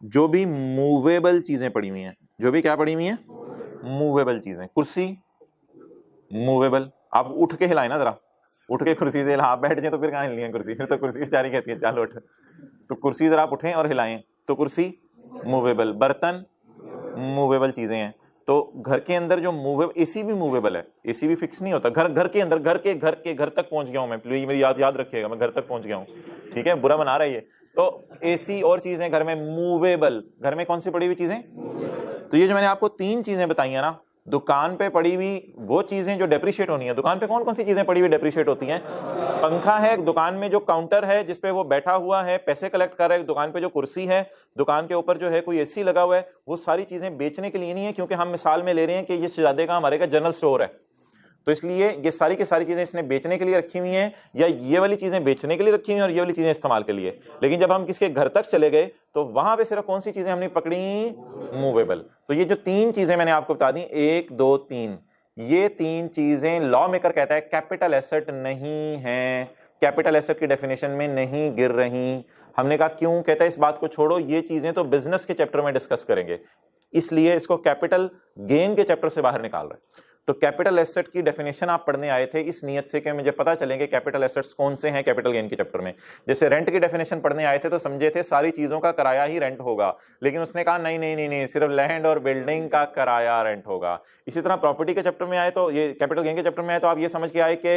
जो भी मूवेबल चीजें पड़ी हुई हैं, जो भी क्या पड़ी हुई हैं? मूवेबल चीजें। कुर्सी मूवेबल, आप उठ के हिलाए ना, जरा उठ के कुर्सी से हिला, बैठ जाए तो फिर कहाँ हिलनी है कुर्सी, फिर तो कुर्सी बेचारी कहती है चल उठ। तो कुर्सी जरा आप उठें और हिलाएं तो कुर्सी मूवेबल। बर्तन मूवेबल चीजें हैं। तो घर के अंदर जो मूवेबल, एसी भी मूवेबल है, एसी भी फिक्स नहीं होता। घर के अंदर, घर तक पहुंच गया हूं मैं, प्लीज मेरी याद रखिएगा, मैं घर तक पहुंच गया हूं, ठीक है, बुरा बना रहा है ये। तो एसी और चीजें घर में मूवेबल। घर में कौन सी पड़ी हुई चीजें? तो ये जो मैंने आपको 3 चीजें बताई है ना, दुकान पे पड़ी हुई वो चीजें जो डेप्रीशिएट होनी है। दुकान पे कौन कौन सी चीजें पड़ी हुई डेप्रीशिएट होती हैं? पंखा है दुकान में, जो काउंटर है जिसपे वो बैठा हुआ है पैसे कलेक्ट कर रहा है, दुकान पे जो कुर्सी है, दुकान के ऊपर जो है कोई एसी लगा हुआ है, वो सारी चीजें बेचने के लिए नहीं है, क्योंकि हम मिसाल में ले रहे हैं कि ये शहजादे का हमारे का जनरल स्टोर है, तो इसलिए ये सारी की सारी चीजें इसने बेचने के लिए रखी हुई हैं, या ये वाली चीजें बेचने के लिए रखी हुई हैं और ये वाली चीजें इस्तेमाल के लिए। लेकिन जब हम किसके घर तक चले गए तो वहां पे सिर्फ कौन सी चीजें हमने पकड़ी? मूवेबल। तो ये जो 3 चीजें मैंने आपको बता दी, 1 2 3, ये 3 चीजें लॉ मेकर कहता है कैपिटल एसेट नहीं है, कैपिटल एसेट की डेफिनेशन में नहीं गिर रही। हमने कहा क्यों? कहता है इस बात को छोड़ो, ये चीजें तो बिजनेस के चैप्टर में डिस्कस करेंगे, इसलिए इसको कैपिटल गेन के चैप्टर से बाहर निकाल रहे हैं। तो कैपिटल एसेट की डेफिनेशन आप पढ़ने आए थे इस नियत से कि मुझे पता चलेंगे कैपिटल एसेट्स कौन से हैं कैपिटल गेन के चैप्टर में। जैसे रेंट की डेफिनेशन पढ़ने आए थे तो समझे थे सारी चीजों का किराया ही रेंट होगा, लेकिन उसने कहा नहीं नहीं नहीं नहीं, सिर्फ लैंड और बिल्डिंग का किराया रेंट होगा। इसी तरह प्रॉपर्टी के चैप्टर में आए तो, ये कैपिटल गेन के चैप्टर में आए तो आप ये समझ के आए कि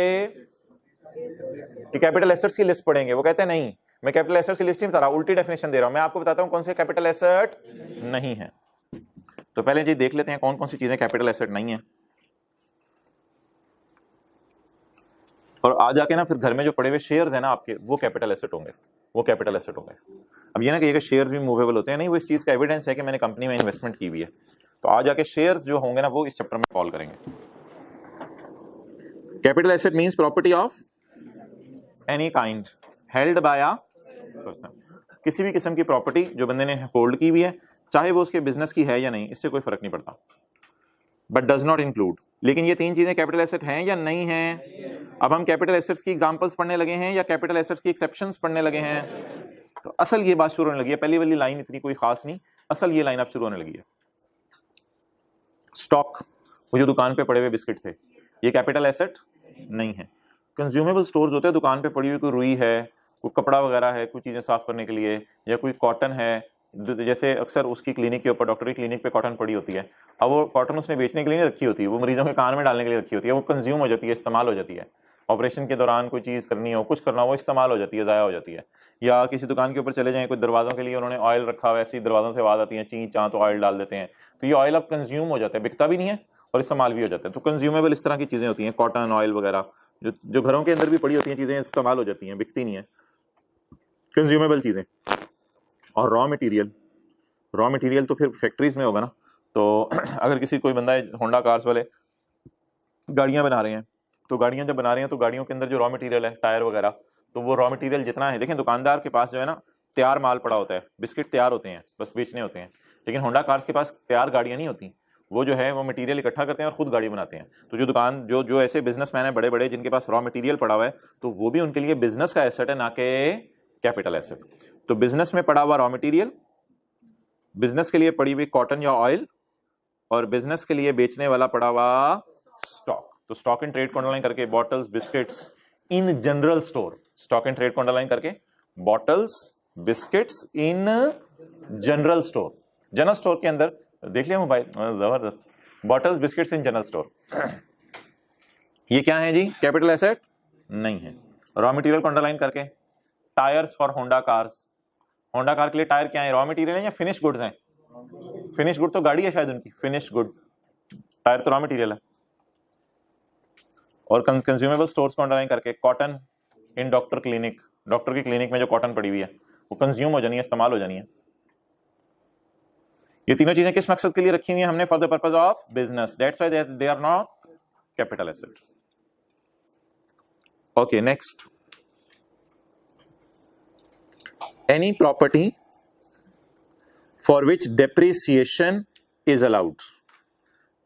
कैपिटल एसेट्स की लिस्ट पढ़ेंगे। वो कहते हैं नहीं, मैं कैपिटल एसेट्स की लिस्ट नहीं बता रहा, उल्टी डेफिनेशन दे रहा हूं। मैं आपको बताता हूं कौन से कैपिटल एसेट नहीं है। तो पहले जी देख लेते हैं कौन कौन सी चीजें कैपिटल एसेट नहीं है, और आ जाके ना फिर घर में जो पड़े हुए शेयर्स हैं ना आपके, वो कैपिटल एसेट होंगे, वो कैपिटल एसेट होंगे। अब ये ना कि शेयर्स भी मूवेबल होते हैं, नहीं, वो इस चीज का एविडेंस है कि मैंने कंपनी में इन्वेस्टमेंट की हुई है। तो आ जाके शेयर्स जो होंगे ना वो इस चैप्टर में कॉल करेंगे। Capital asset means property of any kind held by a person. किसी भी किस्म की प्रॉपर्टी जो बंदे ने होल्ड की हुई है, चाहे वो उसके बिजनेस की है या नहीं, इससे कोई फर्क नहीं पड़ता, बट डज नॉट इंक्लूड। लेकिन ये 3 चीजें कैपिटल एसेट हैं या नहीं हैं? अब हम कैपिटल एसेट्स की एग्जांपल्स पढ़ने लगे हैं या कैपिटल एसेट्स की एक्सेप्शंस पढ़ने लगे हैं? तो असल ये बात शुरू होने लगी है, पहली वाली लाइन इतनी कोई खास नहीं, असल ये लाइन अब शुरू होने लगी है। स्टॉक, वो जो दुकान पे पड़े हुए बिस्किट थे, ये कैपिटल एसेट नहीं है। कंज्यूमेबल स्टोर्स होते हैं, दुकान पे पड़ी हुई कोई रुई है, कोई कपड़ा वगैरह है, कोई चीजें साफ करने के लिए, या कोई कॉटन है, जैसे अक्सर उसकी क्लिनिक के ऊपर, डॉक्टर की क्लिनिक पे कॉटन पड़ी होती है। अब वो कॉटन उसने बेचने के लिए नहीं रखी होती है, वो मरीजों के कान में डालने के लिए रखी होती है, वो कंज्यूम हो जाती है, इस्तेमाल हो जाती है। ऑपरेशन के दौरान कोई चीज़ करनी हो, कुछ करना हो, वो इस्तेमाल हो जाती है, ज़ाया हो जाती है। या किसी दुकान के ऊपर चले जाएं, कोई दरवाज़ों के लिए उन्होंने ऑयल रखा हुआ है, ऐसी दरवाज़ों से आवाज़ आती है ची चाँ, तो ऑयल डाल देते हैं, तो ये ऑयल अब कंज्यूम हो जाता है, बिकता भी नहीं है और इस्तेमाल भी हो जाता है। तो कंज्यूमेबल इस तरह की चीज़ें होती हैं, कॉटन ऑयल वगैरह जो घरों के अंदर भी पड़ी होती हैं चीज़ें, इस्तेमाल हो जाती हैं, बिकती नहीं है, कंज्यूमेबल चीज़ें। और रॉ मटेरियल तो फिर फैक्ट्रीज में होगा ना। तो अगर किसी कोई बंदा है, होंडा कार्स वाले गाड़ियां बना रहे हैं, तो गाड़ियां जब बना रहे हैं तो गाड़ियों के अंदर जो रॉ मटेरियल है, टायर वगैरह, तो वो रॉ मटेरियल जितना है, देखें दुकानदार के पास जो है ना तैयार माल पड़ा होता है, बिस्किट तैयार होते हैं, बस बेचने होते हैं। लेकिन होंडा कार्स के पास तैयार गाड़ियां नहीं होती, वो जो है वो मटेरियल इकट्ठा करते हैं और खुद गाड़ी बनाते हैं। तो जो दुकान जो ऐसे बिजनेसमैन है बड़े बड़े, जिनके पास रॉ मटेरियल पड़ा हुआ है, तो वो भी उनके लिए बिजनेस का एसेट है, ना कि कैपिटल एसेट। तो बिजनेस में पड़ा हुआ रॉ मटेरियल, बिजनेस के लिए पड़ी हुई कॉटन या ऑयल, और बिजनेस के लिए बेचने वाला पड़ा हुआ स्टॉक। तो स्टॉक इन ट्रेड को अंडरलाइन करके bottles, biscuits in general store, stock in trade को अंडरलाइन करके bottles, biscuits in general store, general store के अंदर देख लिया मोबाइल, जबरदस्त, bottles biscuits in general store. ये क्या है जी? कैपिटल एसेट नहीं है। रॉ मटेरियल को अंडरलाइन करके tyres for Honda cars, Honda car के लिए टायर क्या है? रॉ मटेरियल है या फिनिश गुड्स हैं? फिनिश गुड तो गाड़ी है शायद उनकी, फिनिश गुड, टायर तो रॉ मटेरियल है। और कंज्यूमेबल स्टोर्स को अंडरलाइन करके cotton in doctor clinic, doctor की क्लिनिक में जो कॉटन पड़ी हुई है वो कंज्यूम हो जानी है, इस्तेमाल हो जानी है। ये तीनों चीजें किस मकसद के लिए रखी हुई है हमने? For the purpose of business, that's why they are not capital asset. Okay, next, any property for which depreciation is allowed,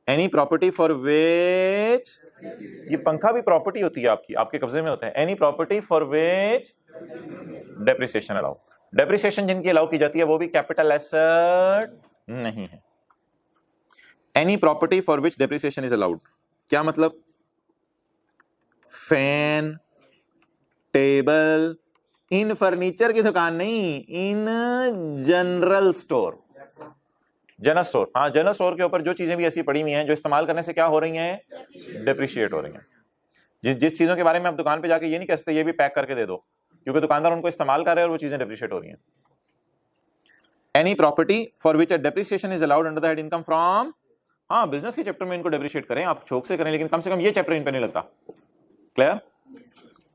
any property for which, ये पंखा भी प्रॉपर्टी होती है आपकी, आपके कब्जे में होता है। any property for which depreciation allowed, depreciation जिनकी अलाउ की जाती है वो भी कैपिटल एसेट नहीं है। any property for which depreciation is allowed, क्या मतलब? फैन, टेबल, इन फर्नीचर की दुकान नहीं, in general store, general store, हाँ जनरल स्टोर के ऊपर जो चीजें भी ऐसी पड़ी हुई हैं जो इस्तेमाल करने से क्या हो रही हैं? डिप्रिशिएट हो रही हैं। जिस चीजों के बारे में आप दुकान पे जाके ये नहीं कह सकते ये भी पैक करके दे दो, क्योंकि दुकानदार उनको इस्तेमाल कर रहे हैं और वो चीजें डिप्रिशिएट हो रही हैं। Any property for which a depreciation is allowed under the head income from, हाँ बिजनेस के चैप्टर में इनको डेप्रिशिएट करें, आप शौक से करें, लेकिन कम से कम ये चैप्टर इन पे नहीं लगता। क्लियर?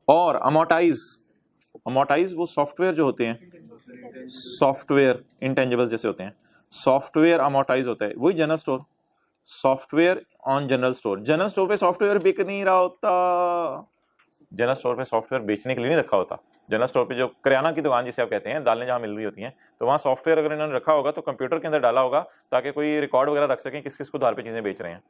और अमोर्टाइज, अमोर्टाइज वो सॉफ्टवेयर जो होते हैं, सॉफ्टवेयर इंटेंजिबल जैसे होते हैं, सॉफ्टवेयर अमोर्टाइज होता है, वही general store, software on general store. General store पे सॉफ्टवेयर बिक नहीं रहा होता, जनरल स्टोर पे सॉफ्टवेयर बेचने के लिए नहीं रखा होता। जनरल स्टोर पे जो किराना की दुकान जिसे आप कहते हैं, दालें जहां मिल रही होती हैं, तो वहां सॉफ्टवेयर अगर इन्होंने रखा होगा तो कंप्यूटर के अंदर डाला होगा ताकि कोई रिकॉर्ड वगैरह रख सकें किस किस को उधार पे चीजें बेच रहे हैं।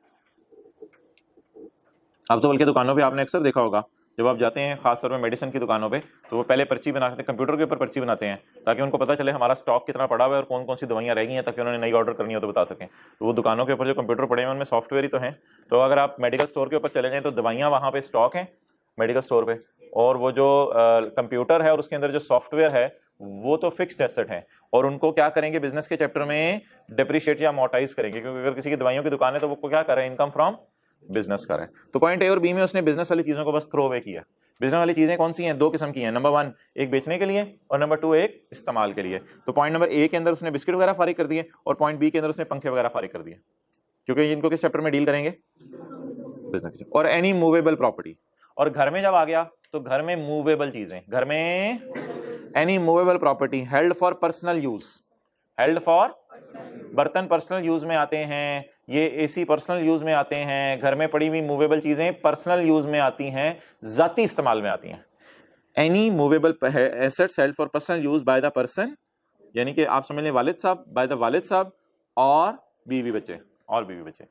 अब तो बल्कि दुकानों पे आपने अक्सर देखा होगा, जब आप जाते हैं खासतौर पर मेडिसिन की दुकानों पे, तो वो पहले पर्ची बनाते हैं, कंप्यूटर के ऊपर पर्ची बनाते हैं ताकि उनको पता चले हमारा स्टॉक कितना पड़ा हुआ है और कौन कौन सी दवाइयां रह गई हैं, ताकि उन्होंने नई ऑर्डर करनी हो तो बता सकें। तो वो दुकानों के ऊपर जो कंप्यूटर पड़े हैं उनमें सॉफ्टवेयर ही तो हैं। तो अगर आप मेडिकल स्टोर के ऊपर चले जाएं तो दवाइयाँ वहाँ पे स्टॉक हैं मेडिकल स्टोर पे, और वो जो कंप्यूटर है और उसके अंदर जो सॉफ्टवेयर है वो तो फिक्स्ड एसेट है, और उनको क्या करेंगे बिजनेस के चैप्टर में? डेप्रिशिएट या अमोर्टाइज करेंगे, क्योंकि अगर किसी की दवाइयों की दुकान है तो वो क्या कर रहे हैं? इनकम फ्रॉम बिजनेस कर रहे हैं। तो पॉइंट ए और बी में उसने बिजनेस वाली चीजों को बस थ्रो अवे किया। बिजनेस वाली चीजें कौन सी हैं? दो किस्म की हैं, नंबर 1 एक बेचने के लिए और नंबर 2 एक इस्तेमाल के लिए। तो पॉइंट नंबर ए के अंदर उसने बिस्किट वगैरह फारिग कर दिए और पॉइंट बी के अंदर उसने पंखे वगैरह फारिग कर दिए, क्योंकि इनको किस चैप्टर में डील करेंगे? बिजनेस। और एनी मूवेबल प्रॉपर्टी, और घर में जब आ गया तो घर में मूवेबल चीजें, घर में any movable property held for personal use, held for, बर्तन पर्सनल यूज में आते हैं, ये एसी पर्सनल यूज में आते हैं, घर में पड़ी हुई मूवेबल चीजें पर्सनल यूज में आती हैं, जाती इस्तेमाल में आती हैं। Any movable assets held for personal use by the person, यानी कि आप समझ लें वालिद साहब, बाय द वालिद साहब और बीवी बच्चे, और बीवी बच्चे।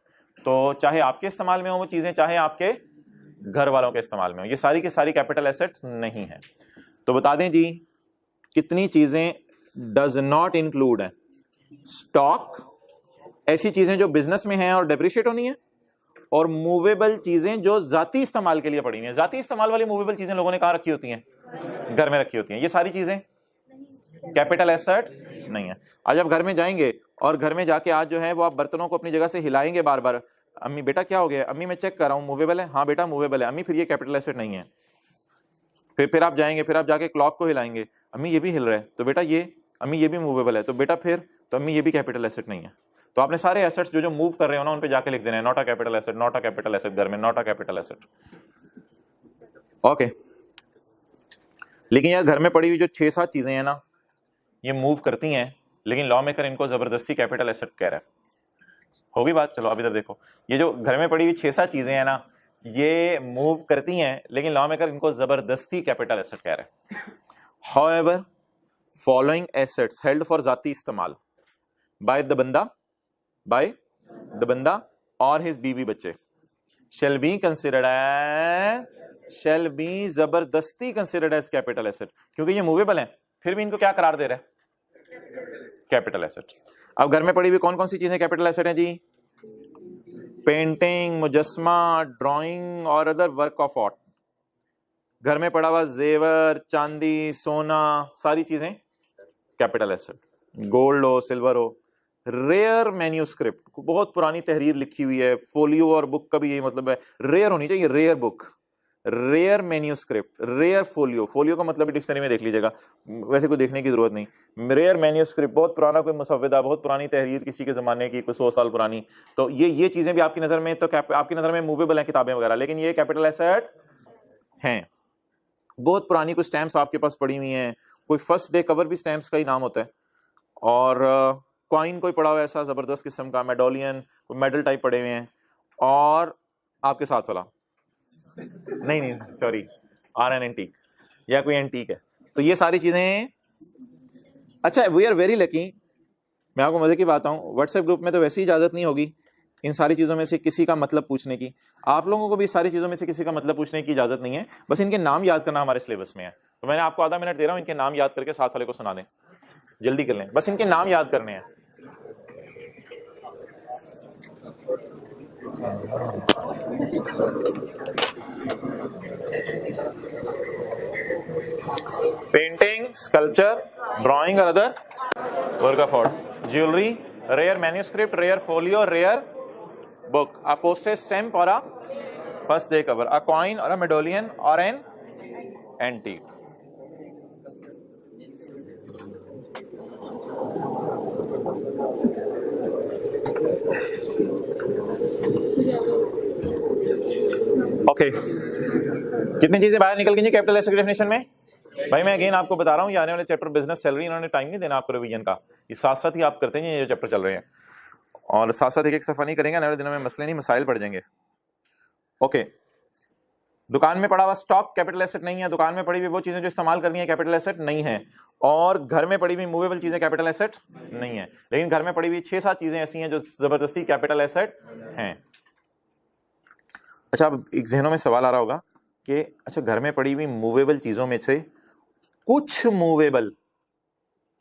तो चाहे आपके इस्तेमाल में हो वो चीजें, चाहे आपके घर वालों के इस्तेमाल में हो, ये सारी की सारी कैपिटल एसेट नहीं है। तो बता दें जी कितनी चीजें डज नॉट इंक्लूड है? स्टॉक, ऐसी चीजें जो बिजनेस में हैं और डेप्रिशिएट होनी है, और मूवेबल चीजें जो जाती इस्तेमाल के लिए पड़ी हैं। जाती इस्तेमाल वाली मूवेबल चीजें लोगों ने कहां रखी होती हैं? घर में रखी होती हैं। ये सारी चीजें कैपिटल एसेट नहीं है। आज आप घर में जाएंगे और घर में जाके आज जो है वो आप बर्तनों को अपनी जगह से हिलाएंगे बार बार, अम्मी बेटा क्या हो गया? अम्मी मैं चेक कर रहा हूं मूवेबल है, हाँ बेटा मूवेबल है। अम्मी फिर ये कैपिटल एसेट नहीं है, फिर आप जाएंगे, फिर आप जाके क्लॉक को हिलाएंगे, अम्मी ये भी हिल रहा है, तो बेटा ये, अम्मी ये भी मूवेबल है, तो बेटा फिर, तो अम्मी ये भी कैपिटल एसेट नहीं है। तो आपने सारे एसेट्स जो मूव कर रहे हो ना उन पे जाके लिख देना है not a capital asset, not a capital asset, घर में not a capital asset. Okay, लेकिन यार घर में पड़ी हुई जो 6-7 चीजें हैं ना ये मूव करती हैं, लेकिन लॉ मेकर इनको जबरदस्ती कैपिटल एसेट कह रहा है। होगी बात? चलो अब इधर देखो, ये जो घर में पड़ी हुई 6-7 चीजें हैं ना ये मूव करती हैं, लेकिन लॉ मेकर इनको जबरदस्ती कैपिटल एसेट कह रहा है। However following assets held for जाती इस्तेमाल बाय द बंदा और हिज बीवी बच्चे shall be considered जबरदस्ती कंसिडर्ड एज कैपिटल एसेट, क्योंकि ये मूवेबल है, फिर भी इनको क्या करार दे रहा है? Capital asset. अब घर में पड़ी हुई कौन कौन सी चीजें कैपिटल एसेट हैं जी? पेंटिंग, मुजस्मा, ड्राइंग और अदर वर्क ऑफ आर्ट। घर में पड़ा हुआ जेवर, चांदी, सोना, सारी चीजें कैपिटल एसेट। गोल्ड हो, सिल्वर हो। रेयर मैन्यूस्क्रिप्ट, बहुत पुरानी तहरीर लिखी हुई है, फोलियो और बुक का भी यही मतलब है, रेयर होनी चाहिए, rare book, rare manuscript, rare folio, folio का मतलब डिक्शनरी में देख लीजिएगा, वैसे कोई देखने की जरूरत नहीं। रेयर मैन्यूस्क्रिप्ट, बहुत पुराना कोई मुसव्विदा, बहुत पुरानी तहरीर किसी के जमाने की, कोई 100 साल पुरानी, तो ये चीजें भी आपकी नजर में, तो आपकी नजर में मूवेबल है किताबें वगैरह, लेकिन ये कैपिटल एसेट हैं। बहुत पुरानी कोई स्टैम्प्स आपके पास पड़ी हुई हैं, कोई फर्स्ट डे कवर भी स्टैम्प्स का ही नाम होता है, और कॉइन कोई पड़ा हुआ ऐसा जबरदस्त किस्म का, मेडोलियन, मेडल टाइप पड़े हुए हैं, और आपके साथ वाला नहीं सॉरी आर एन एंटीक या कोई एंटीक है, तो ये सारी चीजें। अच्छा, वी आर वेरी लकी, मैं आपको मजे की बात बताऊं, व्हाट्सएप ग्रुप में तो वैसी इजाजत नहीं होगी इन सारी चीजों में से किसी का मतलब पूछने की, आप लोगों को भी सारी चीजों में से किसी का मतलब पूछने की इजाजत नहीं है, बस इनके नाम याद करना हमारे सिलेबस में है। तो मैंने आपको आधा मिनट दे रहा हूं, इनके नाम याद करके साथ वाले को सुना दें, जल्दी कर लें, बस इनके नाम याद करने हैं। पेंटिंग, स्कल्पचर, ड्राइंग और other work of art, jewellery, rare manuscript, rare folio, rare book, a postage stamp or a first day cover, a coin or a medallion or an antique. Okay, कितनी चीजें बाहर निकल गई capital asset definition में? भाई मैं again आपको बता रहा हूँ, ये आने वाले चैप्टर बिजनेस सैलरी, इन्होंने टाइम नहीं देना आपको रिवीजन का, ये साथ साथ ही आप करते हैं, ये चैप्टर चल रहे हैं, और साथ साथ एक सफा नहीं करेंगे, आने वाले दिनों में मसले नहीं मसाइल पड़ जाएंगे। ओके, दुकान में पड़ा हुआ स्टॉक कैपिटल एसेट नहीं है, दुकान में पड़ी हुई वो चीजें जो इस्तेमाल करनी है कैपिटल एसेट नहीं है, और घर में पड़ी हुई मूवेबल चीजें कैपिटल एसेट नहीं है, लेकिन घर में पड़ी हुई 6-7 चीजें ऐसी हैं जो जबरदस्ती कैपिटल एसेट हैं। अच्छा, अब एक जहनों में सवाल आ रहा होगा कि अच्छा घर में पड़ी हुई मूवेबल चीजों में से कुछ मूवेबल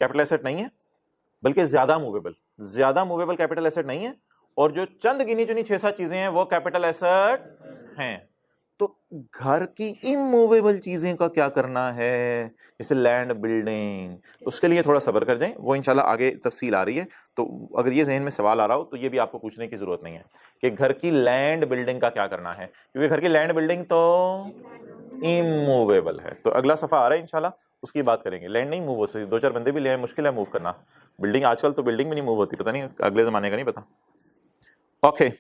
कैपिटल एसेट नहीं है, बल्कि ज्यादा मूवेबल कैपिटल एसेट नहीं है, और जो चंद गिनी चुनी 6-7 चीजें हैं वो कैपिटल एसेट हैं। तो घर की इमूवेबल चीजें का क्या करना है, जैसे लैंड, बिल्डिंग, उसके लिए थोड़ा सब्र कर जाएं, वो इंशाल्लाह आगे तफसील आ रही है। तो अगर ये जहन में सवाल आ रहा हो तो ये भी आपको पूछने की जरूरत नहीं है कि घर की लैंड बिल्डिंग का क्या करना है, क्योंकि घर की लैंड बिल्डिंग तो इमूवेबल है। तो अगला सफा आ रहा है इंशाल्लाह, उसकी बात करेंगे। लैंड नहीं मूव हो सकती, 2-4 बंदे भी ले आए, मुश्किल है मूव करना। बिल्डिंग आजकल तो बिल्डिंग भी नहीं मूव होती, पता नहीं अगले जमाने का नहीं पता। ओके,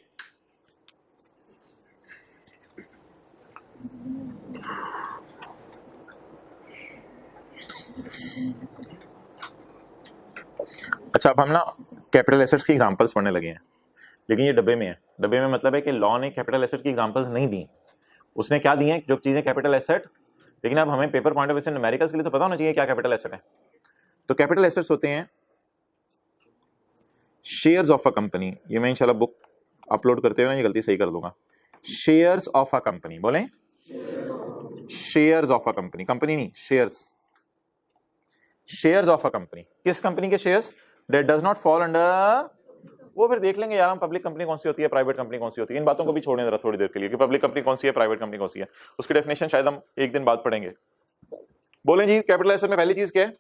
अच्छा अब हम ना कैपिटल एसेट्स की एग्जांपल्स पढ़ने लगे हैं, लेकिन ये डब्बे में है। डब्बे में मतलब है कि लॉ ने कैपिटल एसेट की एग्जांपल्स नहीं दी, उसने क्या दी है जो चीजें कैपिटल एसेट, लेकिन अब हमें पेपर पॉइंट ऑफ व्यू से न्यूमेरिकल्स के लिए तो पता होना चाहिए क्या कैपिटल एसेट है। तो कैपिटल एसेट्स होते हैं शेयर्स ऑफ अ कंपनी, ये मैं इंशाल्लाह बुक अपलोड करते हुए ये गलती सही कर दूंगा। शेयर्स ऑफ अ कंपनी, बोलें shares of a company, company नहीं shares, shares of a company, किस कंपनी के shares, that does not fall under, वो फिर देख लेंगे यार हम पब्लिक कंपनी कौन सी होती है, प्राइवेट कंपनी कौन सी होती है, इन बातों को भी छोड़ने जरा थोड़ी देर के लिए कि पब्लिक कंपनी कौन सी है, प्राइवेट कंपनी कौन सी है, उसकी डेफिनेशन शायद हम एक दिन बाद पढ़ेंगे। बोले जी कैपिटल एसेट में पहली चीज क्या है?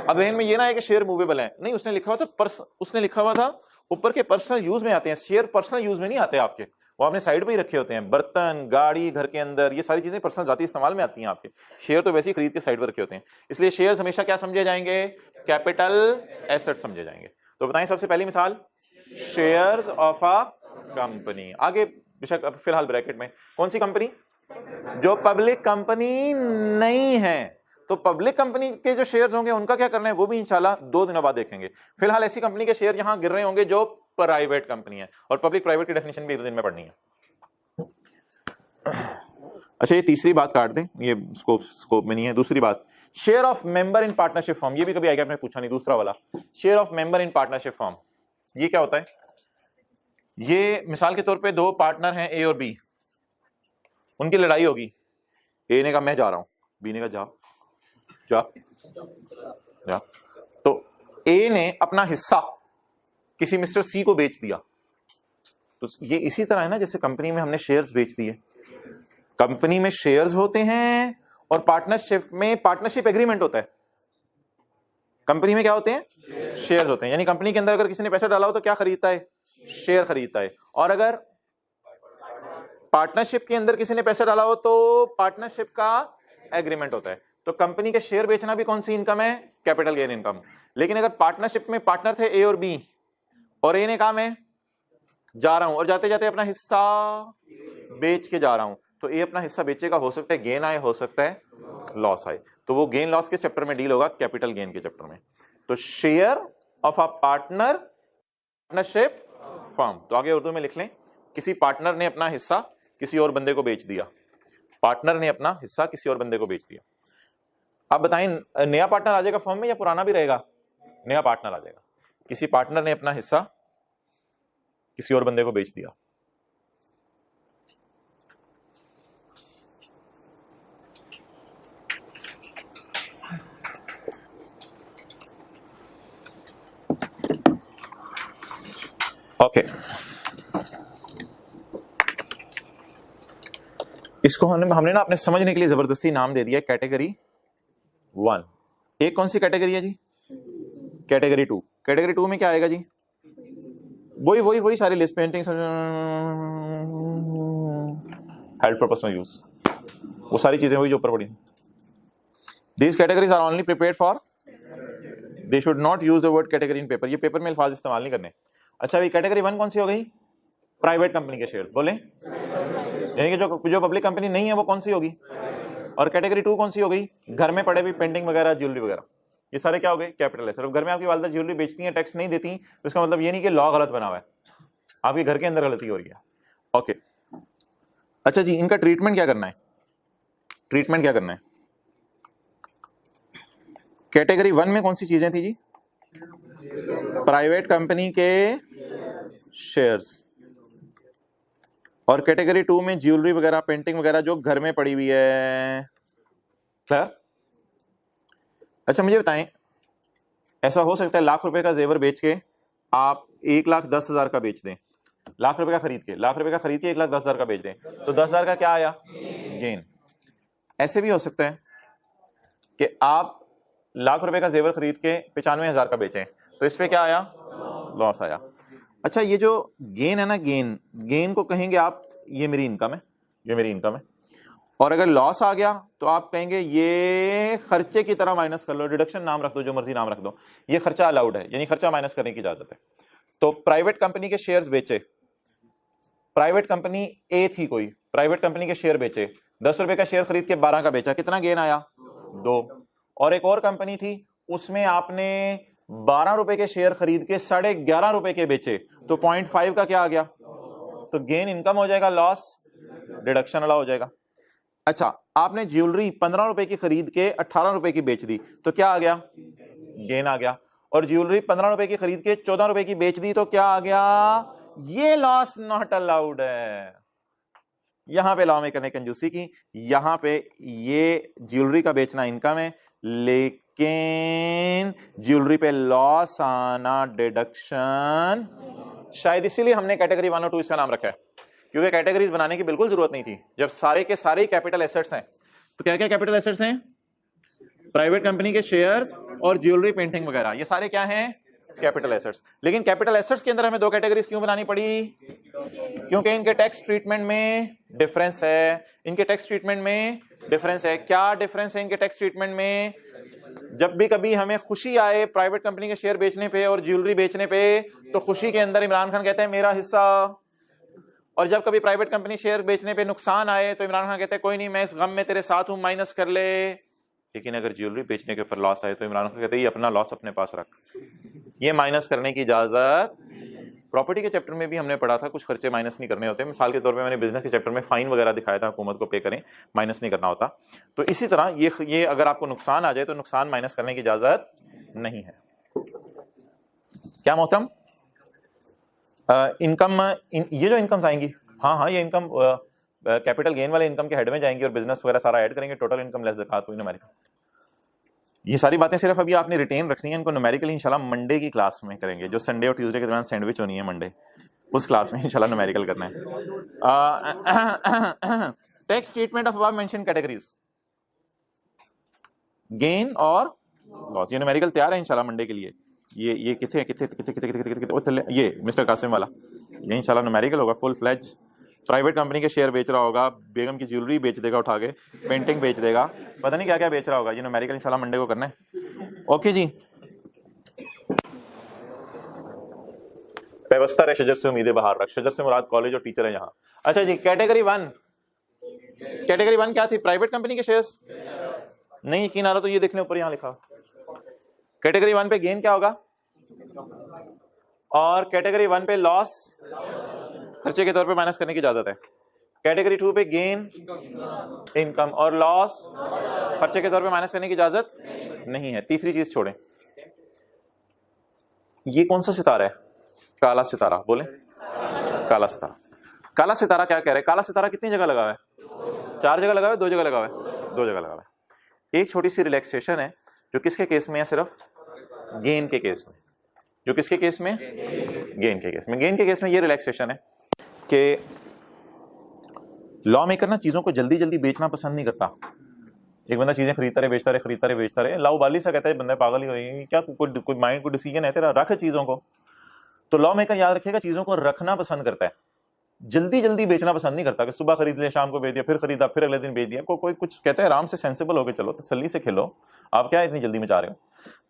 अब जहन में ये ना है कि शेयर मूवेबल है, नहीं, उसने लिखा हुआ था उसने लिखा हुआ था ऊपर के पर्सनल यूज में आते हैं, शेयर पर्सनल यूज में नहीं आते आपके, वो आपने साइड पे ही रखे होते हैं, बर्तन, गाड़ी, घर के अंदर, ये सारी चीजें पर्सनल जाती इस्तेमाल में आती हैं आपके। शेयर तो वैसे ही खरीद के साइड पर रखे होते हैं, इसलिए शेयर्स हमेशा क्या समझे जाएंगे, कैपिटल एसेट समझे जाएंगे। तो बताएं सबसे पहली मिसाल, शेयर्स ऑफ अ कंपनी। आगे बेशक फिलहाल ब्रैकेट में कौन सी कंपनी, जो पब्लिक कंपनी नहीं है। तो पब्लिक कंपनी के जो शेयर्स होंगे उनका क्या करना है वो भी इंशाल्लाह 2 दिनों बाद देखेंगे। फिलहाल ऐसी कंपनी के शेयर यहां गिर रहे होंगे जो प्राइवेट कंपनी है, और पब्लिक प्राइवेट की डेफिनेशन भी 1 दिन में पढ़नी है। अच्छा ये तीसरी बात काट दें, ये स्कोप में नहीं है। दूसरी बात, share of member in partnership form, ये भी कभी आएगा, आपने पूछा नहीं। दूसरा वाला share of member in partnership form, ये क्या होता है। ये मिसाल के तौर पे 2 पार्टनर हैं ए और बी, उनकी लड़ाई होगी। ए ने कहा मैं जा रहा हूं, बी ने कहा जा जा जा। तो ए ने अपना हिस्सा किसी मिस्टर सी को बेच दिया। तो ये इसी तरह है ना जैसे कंपनी में हमने शेयर्स बेच दिए। कंपनी में शेयर्स होते हैं और पार्टनरशिप में पार्टनरशिप एग्रीमेंट होता है। कंपनी में क्या होते हैं, शेयर्स होते हैं, यानी कंपनी के अंदर अगर किसी ने पैसा डाला हो तो क्या खरीदता है, शेयर खरीदता है। और अगर पार्टनरशिप के अंदर किसी ने पैसा डाला हो तो पार्टनरशिप का एग्रीमेंट होता है। तो कंपनी के शेयर बेचना भी कौन सी इनकम है, कैपिटल गेन इनकम। लेकिन अगर पार्टनरशिप में पार्टनर थे ए और बी, और ए ने कहा मैं जा रहा हूं और जाते जाते अपना हिस्सा बेच के जा रहा हूं, तो ए अपना हिस्सा बेचेगा, हो सकता है गेन आए, हो सकता है लॉस आए। तो वो गेन लॉस के चैप्टर में डील होगा, कैपिटल गेन के चैप्टर में। तो share of a partnership firm, तो आगे उर्दू में लिख लें, किसी पार्टनर ने अपना हिस्सा किसी और बंदे को बेच दिया। पार्टनर ने अपना हिस्सा किसी और बंदे को बेच दिया। अब बताएं नया पार्टनर आ जाएगा फर्म में या पुराना भी रहेगा, नया पार्टनर आ जाएगा। किसी पार्टनर ने अपना हिस्सा किसी और बंदे को बेच दिया। ओके इसको हमने ना अपने समझने के लिए जबरदस्ती नाम दे दिया कैटेगरी 1। एक कौन सी कैटेगरी है जी, कैटेगरी 2। कैटेगरी 2 में क्या आएगा जी, वही सारी list, painting, help for personal use, वो सारी चीजें वही जो ऊपर पड़ी। These categories are only prepared for, they should not use the word category in paper, ये पेपर में अल्फाज इस्तेमाल नहीं करने। अच्छा भाई कैटेगरी 1 कौन सी हो गई, प्राइवेट कंपनी के शेयर, बोले, यानी कि जो पब्लिक कंपनी नहीं है वो कौन सी होगी। और कैटेगरी 2 कौन सी हो गई, घर में पड़े हुए पेंटिंग वगैरह, ज्वेलरी वगैरह, ये सारे क्या हो गए, कैपिटल एसेट। घर में आपकी वालिदा ज्वेलरी बेचती हैं, टैक्स नहीं देती, तो इसका मतलब ये नहीं कि लॉ गलत बना हुआ है, आपके घर के अंदर गलती हो रही है। ओके अच्छा जी, इनका ट्रीटमेंट क्या करना है, ट्रीटमेंट क्या करना है। कैटेगरी 1 में कौन सी चीजें थी जी, प्राइवेट कंपनी के शेयर्स, और कैटेगरी 2 में ज्वेलरी वगैरह, पेंटिंग वगैरह जो घर में पड़ी हुई है। क्लियर। अच्छा मुझे बताएं, ऐसा हो सकता है लाख रुपए का जेवर बेच के आप 1,10,000 का बेच दें, लाख रुपए का खरीद के 1,10,000 का बेच दें, तो 10,000 का क्या आया, गेन। ऐसे भी हो सकता है कि आप लाख रुपए का जेवर खरीद के 95,000 का बेचें, तो इस पे क्या आया, लॉस आया। अच्छा ये जो गेन है ना, गेन को कहेंगे आप ये मेरी इनकम है, ये मेरी इनकम है। और अगर लॉस आ गया तो आप कहेंगे ये खर्चे की तरह माइनस कर लो, डिडक्शन नाम रख दो, जो मर्जी नाम रख दो, ये खर्चा अलाउड है, यानी खर्चा माइनस करने की इजाजत है। तो प्राइवेट कंपनी के शेयर्स बेचे, प्राइवेट कंपनी ए थी कोई, प्राइवेट कंपनी के शेयर बेचे, 10 रुपए का शेयर खरीद के 12 का बेचा, कितना गेन आया, 2। और एक और कंपनी थी उसमें आपने 12 रुपए के शेयर खरीद के 11.5 रुपए के बेचे, तो 0.5 का क्या आ गया, तो गेन इनकम हो जाएगा, लॉस डिडक्शन वाला हो जाएगा। अच्छा आपने ज्वेलरी 15 रुपए की खरीद के 18 रुपए की बेच दी, तो क्या आ गया, गेन आ गया। और ज्वेलरी 15 रुपए की खरीद के 14 रुपए की बेच दी, तो क्या आ गया, ये लॉस नॉट अलाउड है। यहां पे लॉ में करने कंजूसी की, यहां पे ये ज्वेलरी का बेचना इनकम है, लेकिन ज्वेलरी पे लॉस आना डिडक्शन। शायद इसीलिए हमने कैटेगरी 1 और 2 इसका नाम रखा है, क्योंकि कैटेगरीज बनाने की बिल्कुल जरूरत नहीं थी। जब सारे के सारे कैपिटल एसेट्स हैं, तो क्या क्या कैपिटल एसेट्स हैं, प्राइवेट कंपनी के शेयर्स और ज्वेलरी, पेंटिंग वगैरह, ये सारे क्या हैं, कैपिटल एसेट्स। लेकिन कैपिटल एसेट्स के अंदर हमें 2 कैटेगरीज क्यों बनानी पड़ी, क्योंकि इनके टैक्स ट्रीटमेंट में डिफरेंस है, इनके टैक्स ट्रीटमेंट में डिफरेंस है। क्या डिफरेंस है इनके टैक्स ट्रीटमेंट में? जब भी कभी हमें खुशी आए प्राइवेट कंपनी के शेयर बेचने पे और ज्वेलरी बेचने पे, तो खुशी के अंदर इमरान खान कहते हैं मेरा हिस्सा, और जब कभी प्राइवेट कंपनी शेयर बेचने पे नुकसान आए तो इमरान खान कहते हैं कोई नहीं, मैं इस गम में तेरे साथ हूं, माइनस कर ले। लेकिन अगर ज्वेलरी बेचने के ऊपर लॉस आए तो इमरान खान कहते हैं ये अपना लॉस अपने पास रख, ये माइनस करने की इजाजत। प्रॉपर्टी के चैप्टर में भी हमने पढ़ा था कुछ खर्चे माइनस नहीं करने होते। मिसाल के तौर पे मैंने बिजनेस के चैप्टर में फाइन वगैरह दिखाया था, हुकूमत को पे करें, माइनस नहीं करना होता। तो इसी तरह ये अगर आपको नुकसान आ जाए तो नुकसान माइनस करने की इजाजत नहीं है। क्या मोहतरम? इनकम, ये जो इनकम्स आएंगी, हाँ ये इनकम कैपिटल गेन वाले इनकम के हेड में जाएंगी और बिजनेस वगैरह सारा ऐड करेंगे, टोटल इनकम लेस ज़कात हुई न्यूमेरिकल। ये सारी बातें सिर्फ अभी आपने रिटेन रखनी है, इनको न्यूमेरिकल इंशाल्लाह मंडे की क्लास में करेंगे, जो संडे और ट्यूसडे के दरमियान सैंडविच होनी है मंडे, उस क्लास में इंशाल्लाह न्यूमेरिकल करना है। Tax treatment of above mention categories, gain और लॉस, ये न्यूमेरिकल तैयार है इंशाल्लाह मंडे के लिए। ये कितने कितने कितने कितने कितने कितने ये मिस्टर कासिम वाला, ये इंशाल्लाह न्यूमेरिकल होगा फुल फ्लेज। प्राइवेट कंपनी के शेयर बेच रहा होगा, बेगम की ज्वेलरी बेच देगा उठा के, पेंटिंग बेच देगा, पता नहीं क्या क्या बेच रहा होगा। ये न्यूमेरिकल इंशाल्लाह मंडे को करना है। ओके जी। व्यवस्था रहे शजर से उम्मीदें बाहर रख, शजर से मुराद कॉलेज और टीचर है यहाँ। अच्छा जी, कैटेगरी वन, कैटेगरी वन क्या थी? प्राइवेट कंपनी के शेयर्स। नहीं यकीन आ रहा तो ये देख लें, ऊपर यहाँ लिखा। कैटेगरी वन पे गेन क्या होगा, और कैटेगरी वन पे लॉस खर्चे के तौर पे माइनस करने की इजाजत है। कैटेगरी टू पे गेन इनकम और लॉस खर्चे के तौर पे माइनस करने की इजाजत नहीं है। तीसरी चीज छोड़ें, ये कौन सा सितारा है? काला सितारा, बोले काला सितारा। काला सितारा क्या कह रहे हैं? काला सितारा कितनी जगह लगा हुआ है? 4 जगह लगा हुआ है, 2 जगह लगा हुआ है, 2 जगह लगा हुआ है। एक छोटी सी रिलैक्सेशन है जो किसके केस में है? सिर्फ गेन के केस में। जो किसके केस में? गेन के केस में। गेन के केस में ये रिलैक्सेशन है कि लॉ मेकर ना चीजों को जल्दी जल्दी बेचना पसंद नहीं करता। एक बंदा चीजें खरीदता रहे, बेचता रहे, खरीदता रहे, बेचता रहे, लाउबाली सा कहता है बंदा पागल ही हो रही, क्या कोई माइंड को डिसीजन है तेरा, रख चीजों को। तो लॉ मेकर याद रखेगा चीजों को रखना पसंद करता है, जल्दी जल्दी बेचना पसंद नहीं करता कि सुबह खरीद लिया, शाम को बेच दिया, फिर खरीदा, फिर अगले दिन बेच दिया। कोई कुछ कहता है आराम से सेंसिबल होकर चलो, तसल्ली से खेलो, आप क्या इतनी जल्दी में जा रहे हो।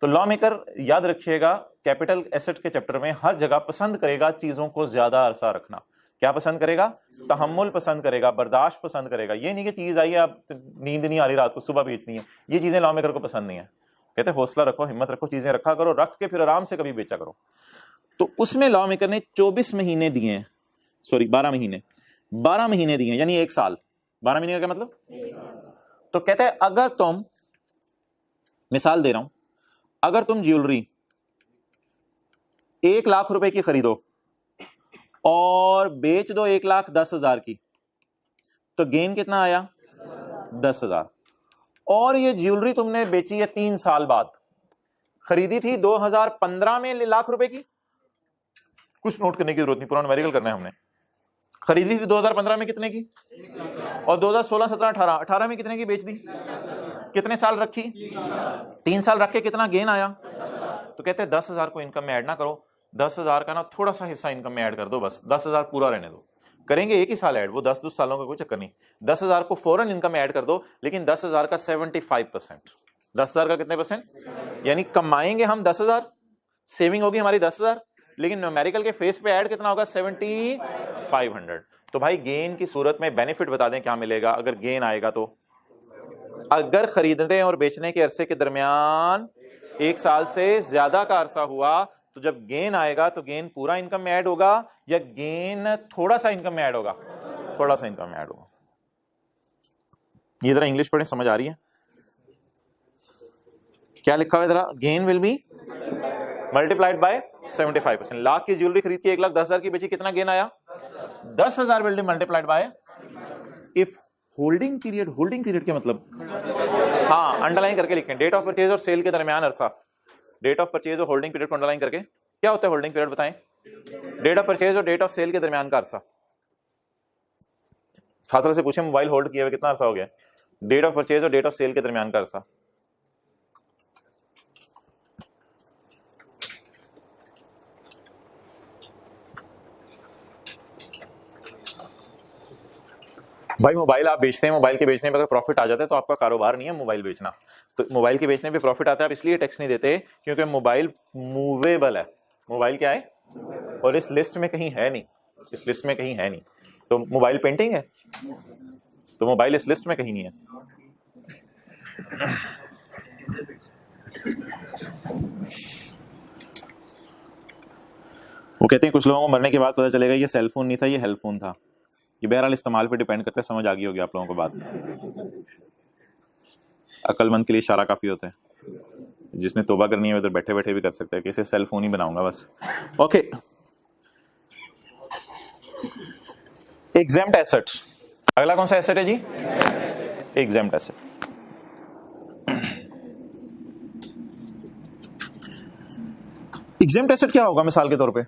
तो लॉ मेकर याद रखिएगा कैपिटल एसेट के चैप्टर में हर जगह पसंद करेगा चीजों को ज्यादा अरसा रखना। क्या पसंद करेगा? तहम्मुल पसंद करेगा, बर्दाश्त पसंद करेगा। ये नहीं कि चीज आई है आप नींद नहीं आ रही रात को, सुबह बेचनी है, ये चीजें लॉ मेकर को पसंद नहीं है। कहते हौसला रखो, हिम्मत रखो, चीजें रखा करो, रख के फिर आराम से कभी बेचा करो। तो उसमें लॉ मेकर ने 24 महीने दिए हैं, सॉरी 12 महीने, 12 महीने दिए हैं, यानी 1 साल। 12 महीने का क्या मतलब? तो कहते हैं अगर तुम, मिसाल दे रहा हूं, अगर तुम ज्वेलरी 1 लाख रुपए की खरीदो और बेच दो 1,10,000 की, तो गेन कितना आया? 10,000। और ये ज्वेलरी तुमने बेची है 3 साल बाद, खरीदी थी 2015 में लाख रुपए की, कुछ नोट करने की जरूरत नहीं, पूरा न्यूमेरिकल करना है हमने। खरीदी थी 2015 में कितने की, और 2016, 17, 18 में कितने की बेच दी? कितने साल रखी? 3 साल रख के कितना गेन आया? तो कहते हैं 10,000 को इनकम में ऐड ना करो, 10,000 का ना थोड़ा सा हिस्सा इनकम में ऐड कर दो, बस 10,000 पूरा रहने दो। करेंगे एक ही साल ऐड, वो 10 सालों का कोई चक्कर नहीं। 10,000 को फौरन इनकम में ऐड कर दो, लेकिन 10,000 का 75%। 10,000 का कितने परसेंट? यानी कमाएंगे हम 10,000, सेविंग होगी हमारी 10,000, लेकिन न्यूमेरिकल के फेस पे ऐड कितना होगा? 7,500। तो भाई गेन की सूरत में बेनिफिट बता दें क्या मिलेगा अगर गेन आएगा। तो अगर खरीदने और बेचने के अरसे के दरमियान 1 साल से ज्यादा का अरसा हुआ, तो जब गेन आएगा तो गेन पूरा इनकम में ऐड होगा या गेन थोड़ा सा इनकम में ऐड होगा? थोड़ा सा इनकम में ऐड होगा। ये जरा इंग्लिश पढ़े, समझ आ रही है? क्या लिखा हुआ है जरा? Gain will be multiplied by 75%। Lakh की ज्वेलरी खरीद के 1,10,000 की बेची, कितना गेन आया? 10,000 will be multiplied by, if holding period, holding period क्या मतलब? हाँ, अंडरलाइन करके लिखें, डेट ऑफ परचेज और सेल के दरमियान अरसा। डेट ऑफ परचेज और होल्डिंग पीरियड को अंडरलाइन करके, क्या होता है होल्डिंग पीरियड बताएं? डेट ऑफ परचेज और डेट ऑफ सेल के दरमियान का अरसा। छात्र से पूछे मोबाइल होल्ड किए हुए कितना अरसा हो गया? डेट ऑफ परचेज और डेट ऑफ सेल के दरमियान का अरसा। भाई मोबाइल आप बेचते हैं, मोबाइल के बेचने पे अगर प्रॉफिट आ जाता है तो आपका कारोबार नहीं है मोबाइल बेचना। तो मोबाइल के बेचने पे प्रॉफिट आता है, आप इसलिए टैक्स नहीं देते क्योंकि मोबाइल मूवेबल है। मोबाइल क्या है? और इस लिस्ट में कहीं है नहीं, इस लिस्ट में कहीं है नहीं। तो मोबाइल पेंटिंग है, तो मोबाइल इस लिस्ट में कहीं नहीं है। वो कहते हैं कुछ लोगों को मरने के बाद पता चलेगा ये सेल फोन नहीं था, ये हेल्थ फोन था। ये बहरहाल इस्तेमाल पे डिपेंड करता है, समझ आ गई होगी आप लोगों को बात। अक्लमंद के लिए इशारा काफी होता है, जिसने तौबा करनी है उधर बैठे बैठे भी कर सकता है कि इसे सेल फोन ही बनाऊंगा बस। ओके, एग्जेम्प्ट एसेट्स, अगला कौन सा एसेट है जी? Exempt asset. एग्जेम्प्ट एसेट क्या होगा? मिसाल के तौर पे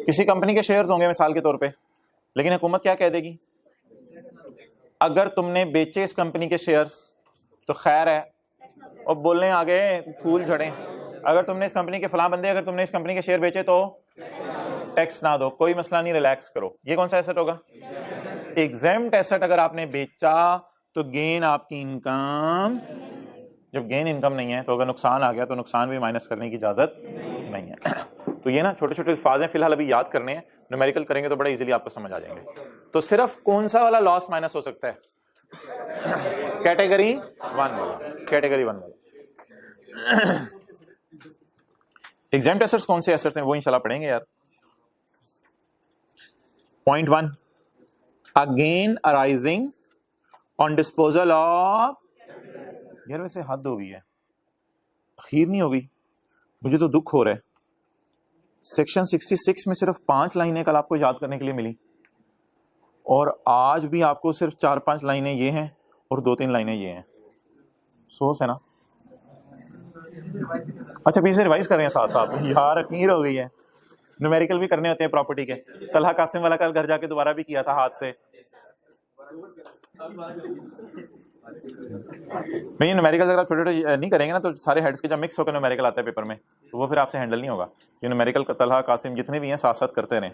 किसी कंपनी के शेयर्स होंगे मिसाल के तौर पे, लेकिन हुकूमत क्या कह देगी, अगर तुमने बेचे इस कंपनी के शेयर्स तो खैर है, और बोलने आगे फूल झड़े, अगर तुमने इस कंपनी के फलां बंदे, अगर तुमने इस कंपनी के शेयर बेचे तो टैक्स ना दो, कोई मसला नहीं, रिलैक्स करो। ये कौन सा एसेट होगा? Exempt asset. अगर आपने बेचा तो गेन आपकी इनकम, जब गेन इनकम नहीं है तो अगर नुकसान आ गया तो नुकसान भी माइनस करने की इजाजत नहीं है। तो ये ना छोटे छोटे अल्फाज हैं, फिलहाल अभी याद करने हैं, न्यूमेरिकल करेंगे तो बड़ा इजीली आपको समझ आ जाएंगे। तो सिर्फ कौन सा वाला लॉस माइनस हो सकता है? कैटेगरी 1 वाला, कैटेगरी 1 वाला। एग्जेम्प्ट एसेट्स कौन से एसेट्स हैं वो इंशाल्लाह पढ़ेंगे यार। Point 1, a gain arising on disposal of, यार वैसे हद हो गई है, अखीर नहीं होगी, मुझे तो दुख हो रहा है। सेक्शन 66 में सिर्फ 5 लाइनें कल आपको याद करने के लिए मिली, और आज भी आपको सिर्फ 4-5 लाइनें ये हैं और 2-3 लाइनें ये हैं। सोच है ना? अच्छा पीछे रिवाइज कर रहे हैं साथ साथ, यार अखीर हो गई है। न्यूमेरिकल भी करने होते हैं प्रॉपर्टी के। तलहा कासिम वाला कल घर जाके दोबारा भी किया था हाथ से। नहीं न्यूमेरिकल अगर आप छोटे छोटे नहीं करेंगे ना तो सारे हेड्स के जब मिक्स होकर न्यूमेरिकल आता है पेपर में तो वो फिर आपसे हैंडल नहीं होगा। ये न्यूमेरिकल तलहा कासिम जितने भी हैं साथ साथ करते रहें।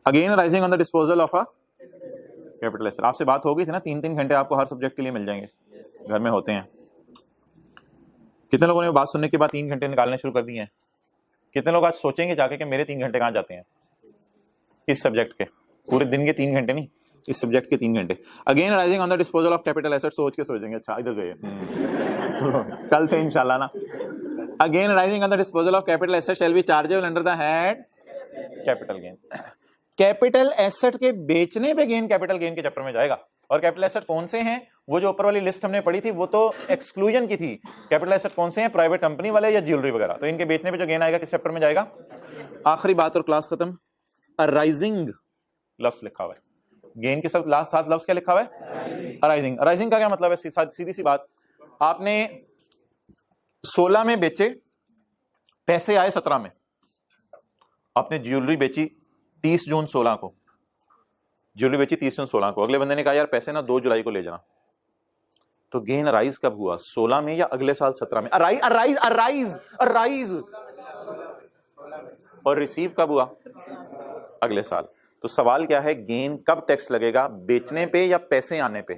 Again rising on the disposal of a capital asset, आपसे बात हो गई थी ना, 3-3 घंटे आपको हर सब्जेक्ट के लिए मिल जाएंगे, घर में होते हैं। कितने लोगों ने बात सुनने के बाद 3 घंटे निकालने शुरू कर दिए हैं? कितने लोग आज सोचेंगे जाके कि मेरे 3 घंटे कहाँ जाते हैं इस सब्जेक्ट के? पूरे दिन के 3 घंटे नहीं, इस सब्जेक्ट के 3 घंटे। Again rising on the disposal of capital asset, सोच के सोचेंगे अच्छा इधर गए कल से इंशाल्लाह ना। Again rising on the disposal of capital asset shall be chargeable under the head capital gain. Capital asset के बेचने पे गेन कैपिटल गेन के चैप्टर में जाएगा। और कैपिटल एसेट कौन से हैं? वो जो ऊपर वाली लिस्ट हमने पढ़ी थी वो तो एक्सक्लूजन की थी। कैपिटल एसेट कौन से हैं? प्राइवेट कंपनी वाले या ज्वेलरी वगैरह। तो इनके बेचने पे जो गेन आएगा किस चैप्टर में जाएगा? आखिरी बात और क्लास खत्म। अराइजिंग लफ्ज लिखा हुआ है, गेन के साथ लास्ट 7 लफ्ज क्या लिखा हुआ है? अराइजिंग। अराइजिंग का क्या मतलब है? सीधी सी बात, आपने 16 में बेचे, पैसे आए 17 में। आपने ज्वेलरी बेची 30 जून 16 को, ज्वेलरी बेची 30 जून 16 को, अगले बंदे ने कहा यार पैसे ना 2 जुलाई को ले जाना, तो गेन अराइज कब हुआ? 16 में या अगले साल 17 में? अराइज और रिसीव कब हुआ? अगले साल। तो सवाल क्या है, गेन कब टैक्स लगेगा? बेचने पे या पैसे आने पे?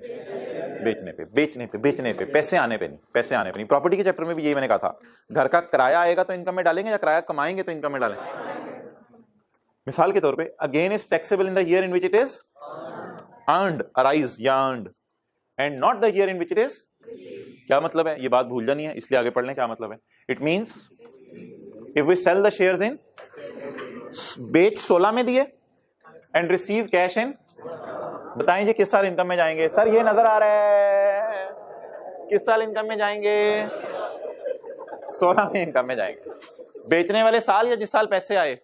बेचने पे, बेचने पे, बेचने पे, पैसे आने पे नहीं, पैसे आने पे नहीं। प्रॉपर्टी के चैप्टर में भी यही मैंने कहा था, घर का किराया आएगा तो इनकम में डालेंगे या किराया कमाएंगे तो इनकम में डालेंगे। मिसाल के तौर पे again is taxable in the year in which it is earned, arise या earned, and not the year in which it is. क्या मतलब है? ये बात भूल जानी है, इसलिए आगे पढ़ लें क्या मतलब है। It means if we sell the shares in, बेच 16 में दिए एंड रिसीव कैश इन, बताएं जी किस साल इनकम में जाएंगे? सर ये नजर आ रहा है, किस साल इनकम में जाएंगे? 16 में इनकम में जाएंगे। बेचने वाले साल या जिस साल पैसे आए?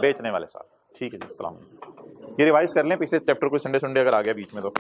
बेचने वाले साल। ठीक है जी, अस्सलाम वालेकुम। ये रिवाइज कर लें पिछले चैप्टर को, संडे अगर आ गया बीच में तो।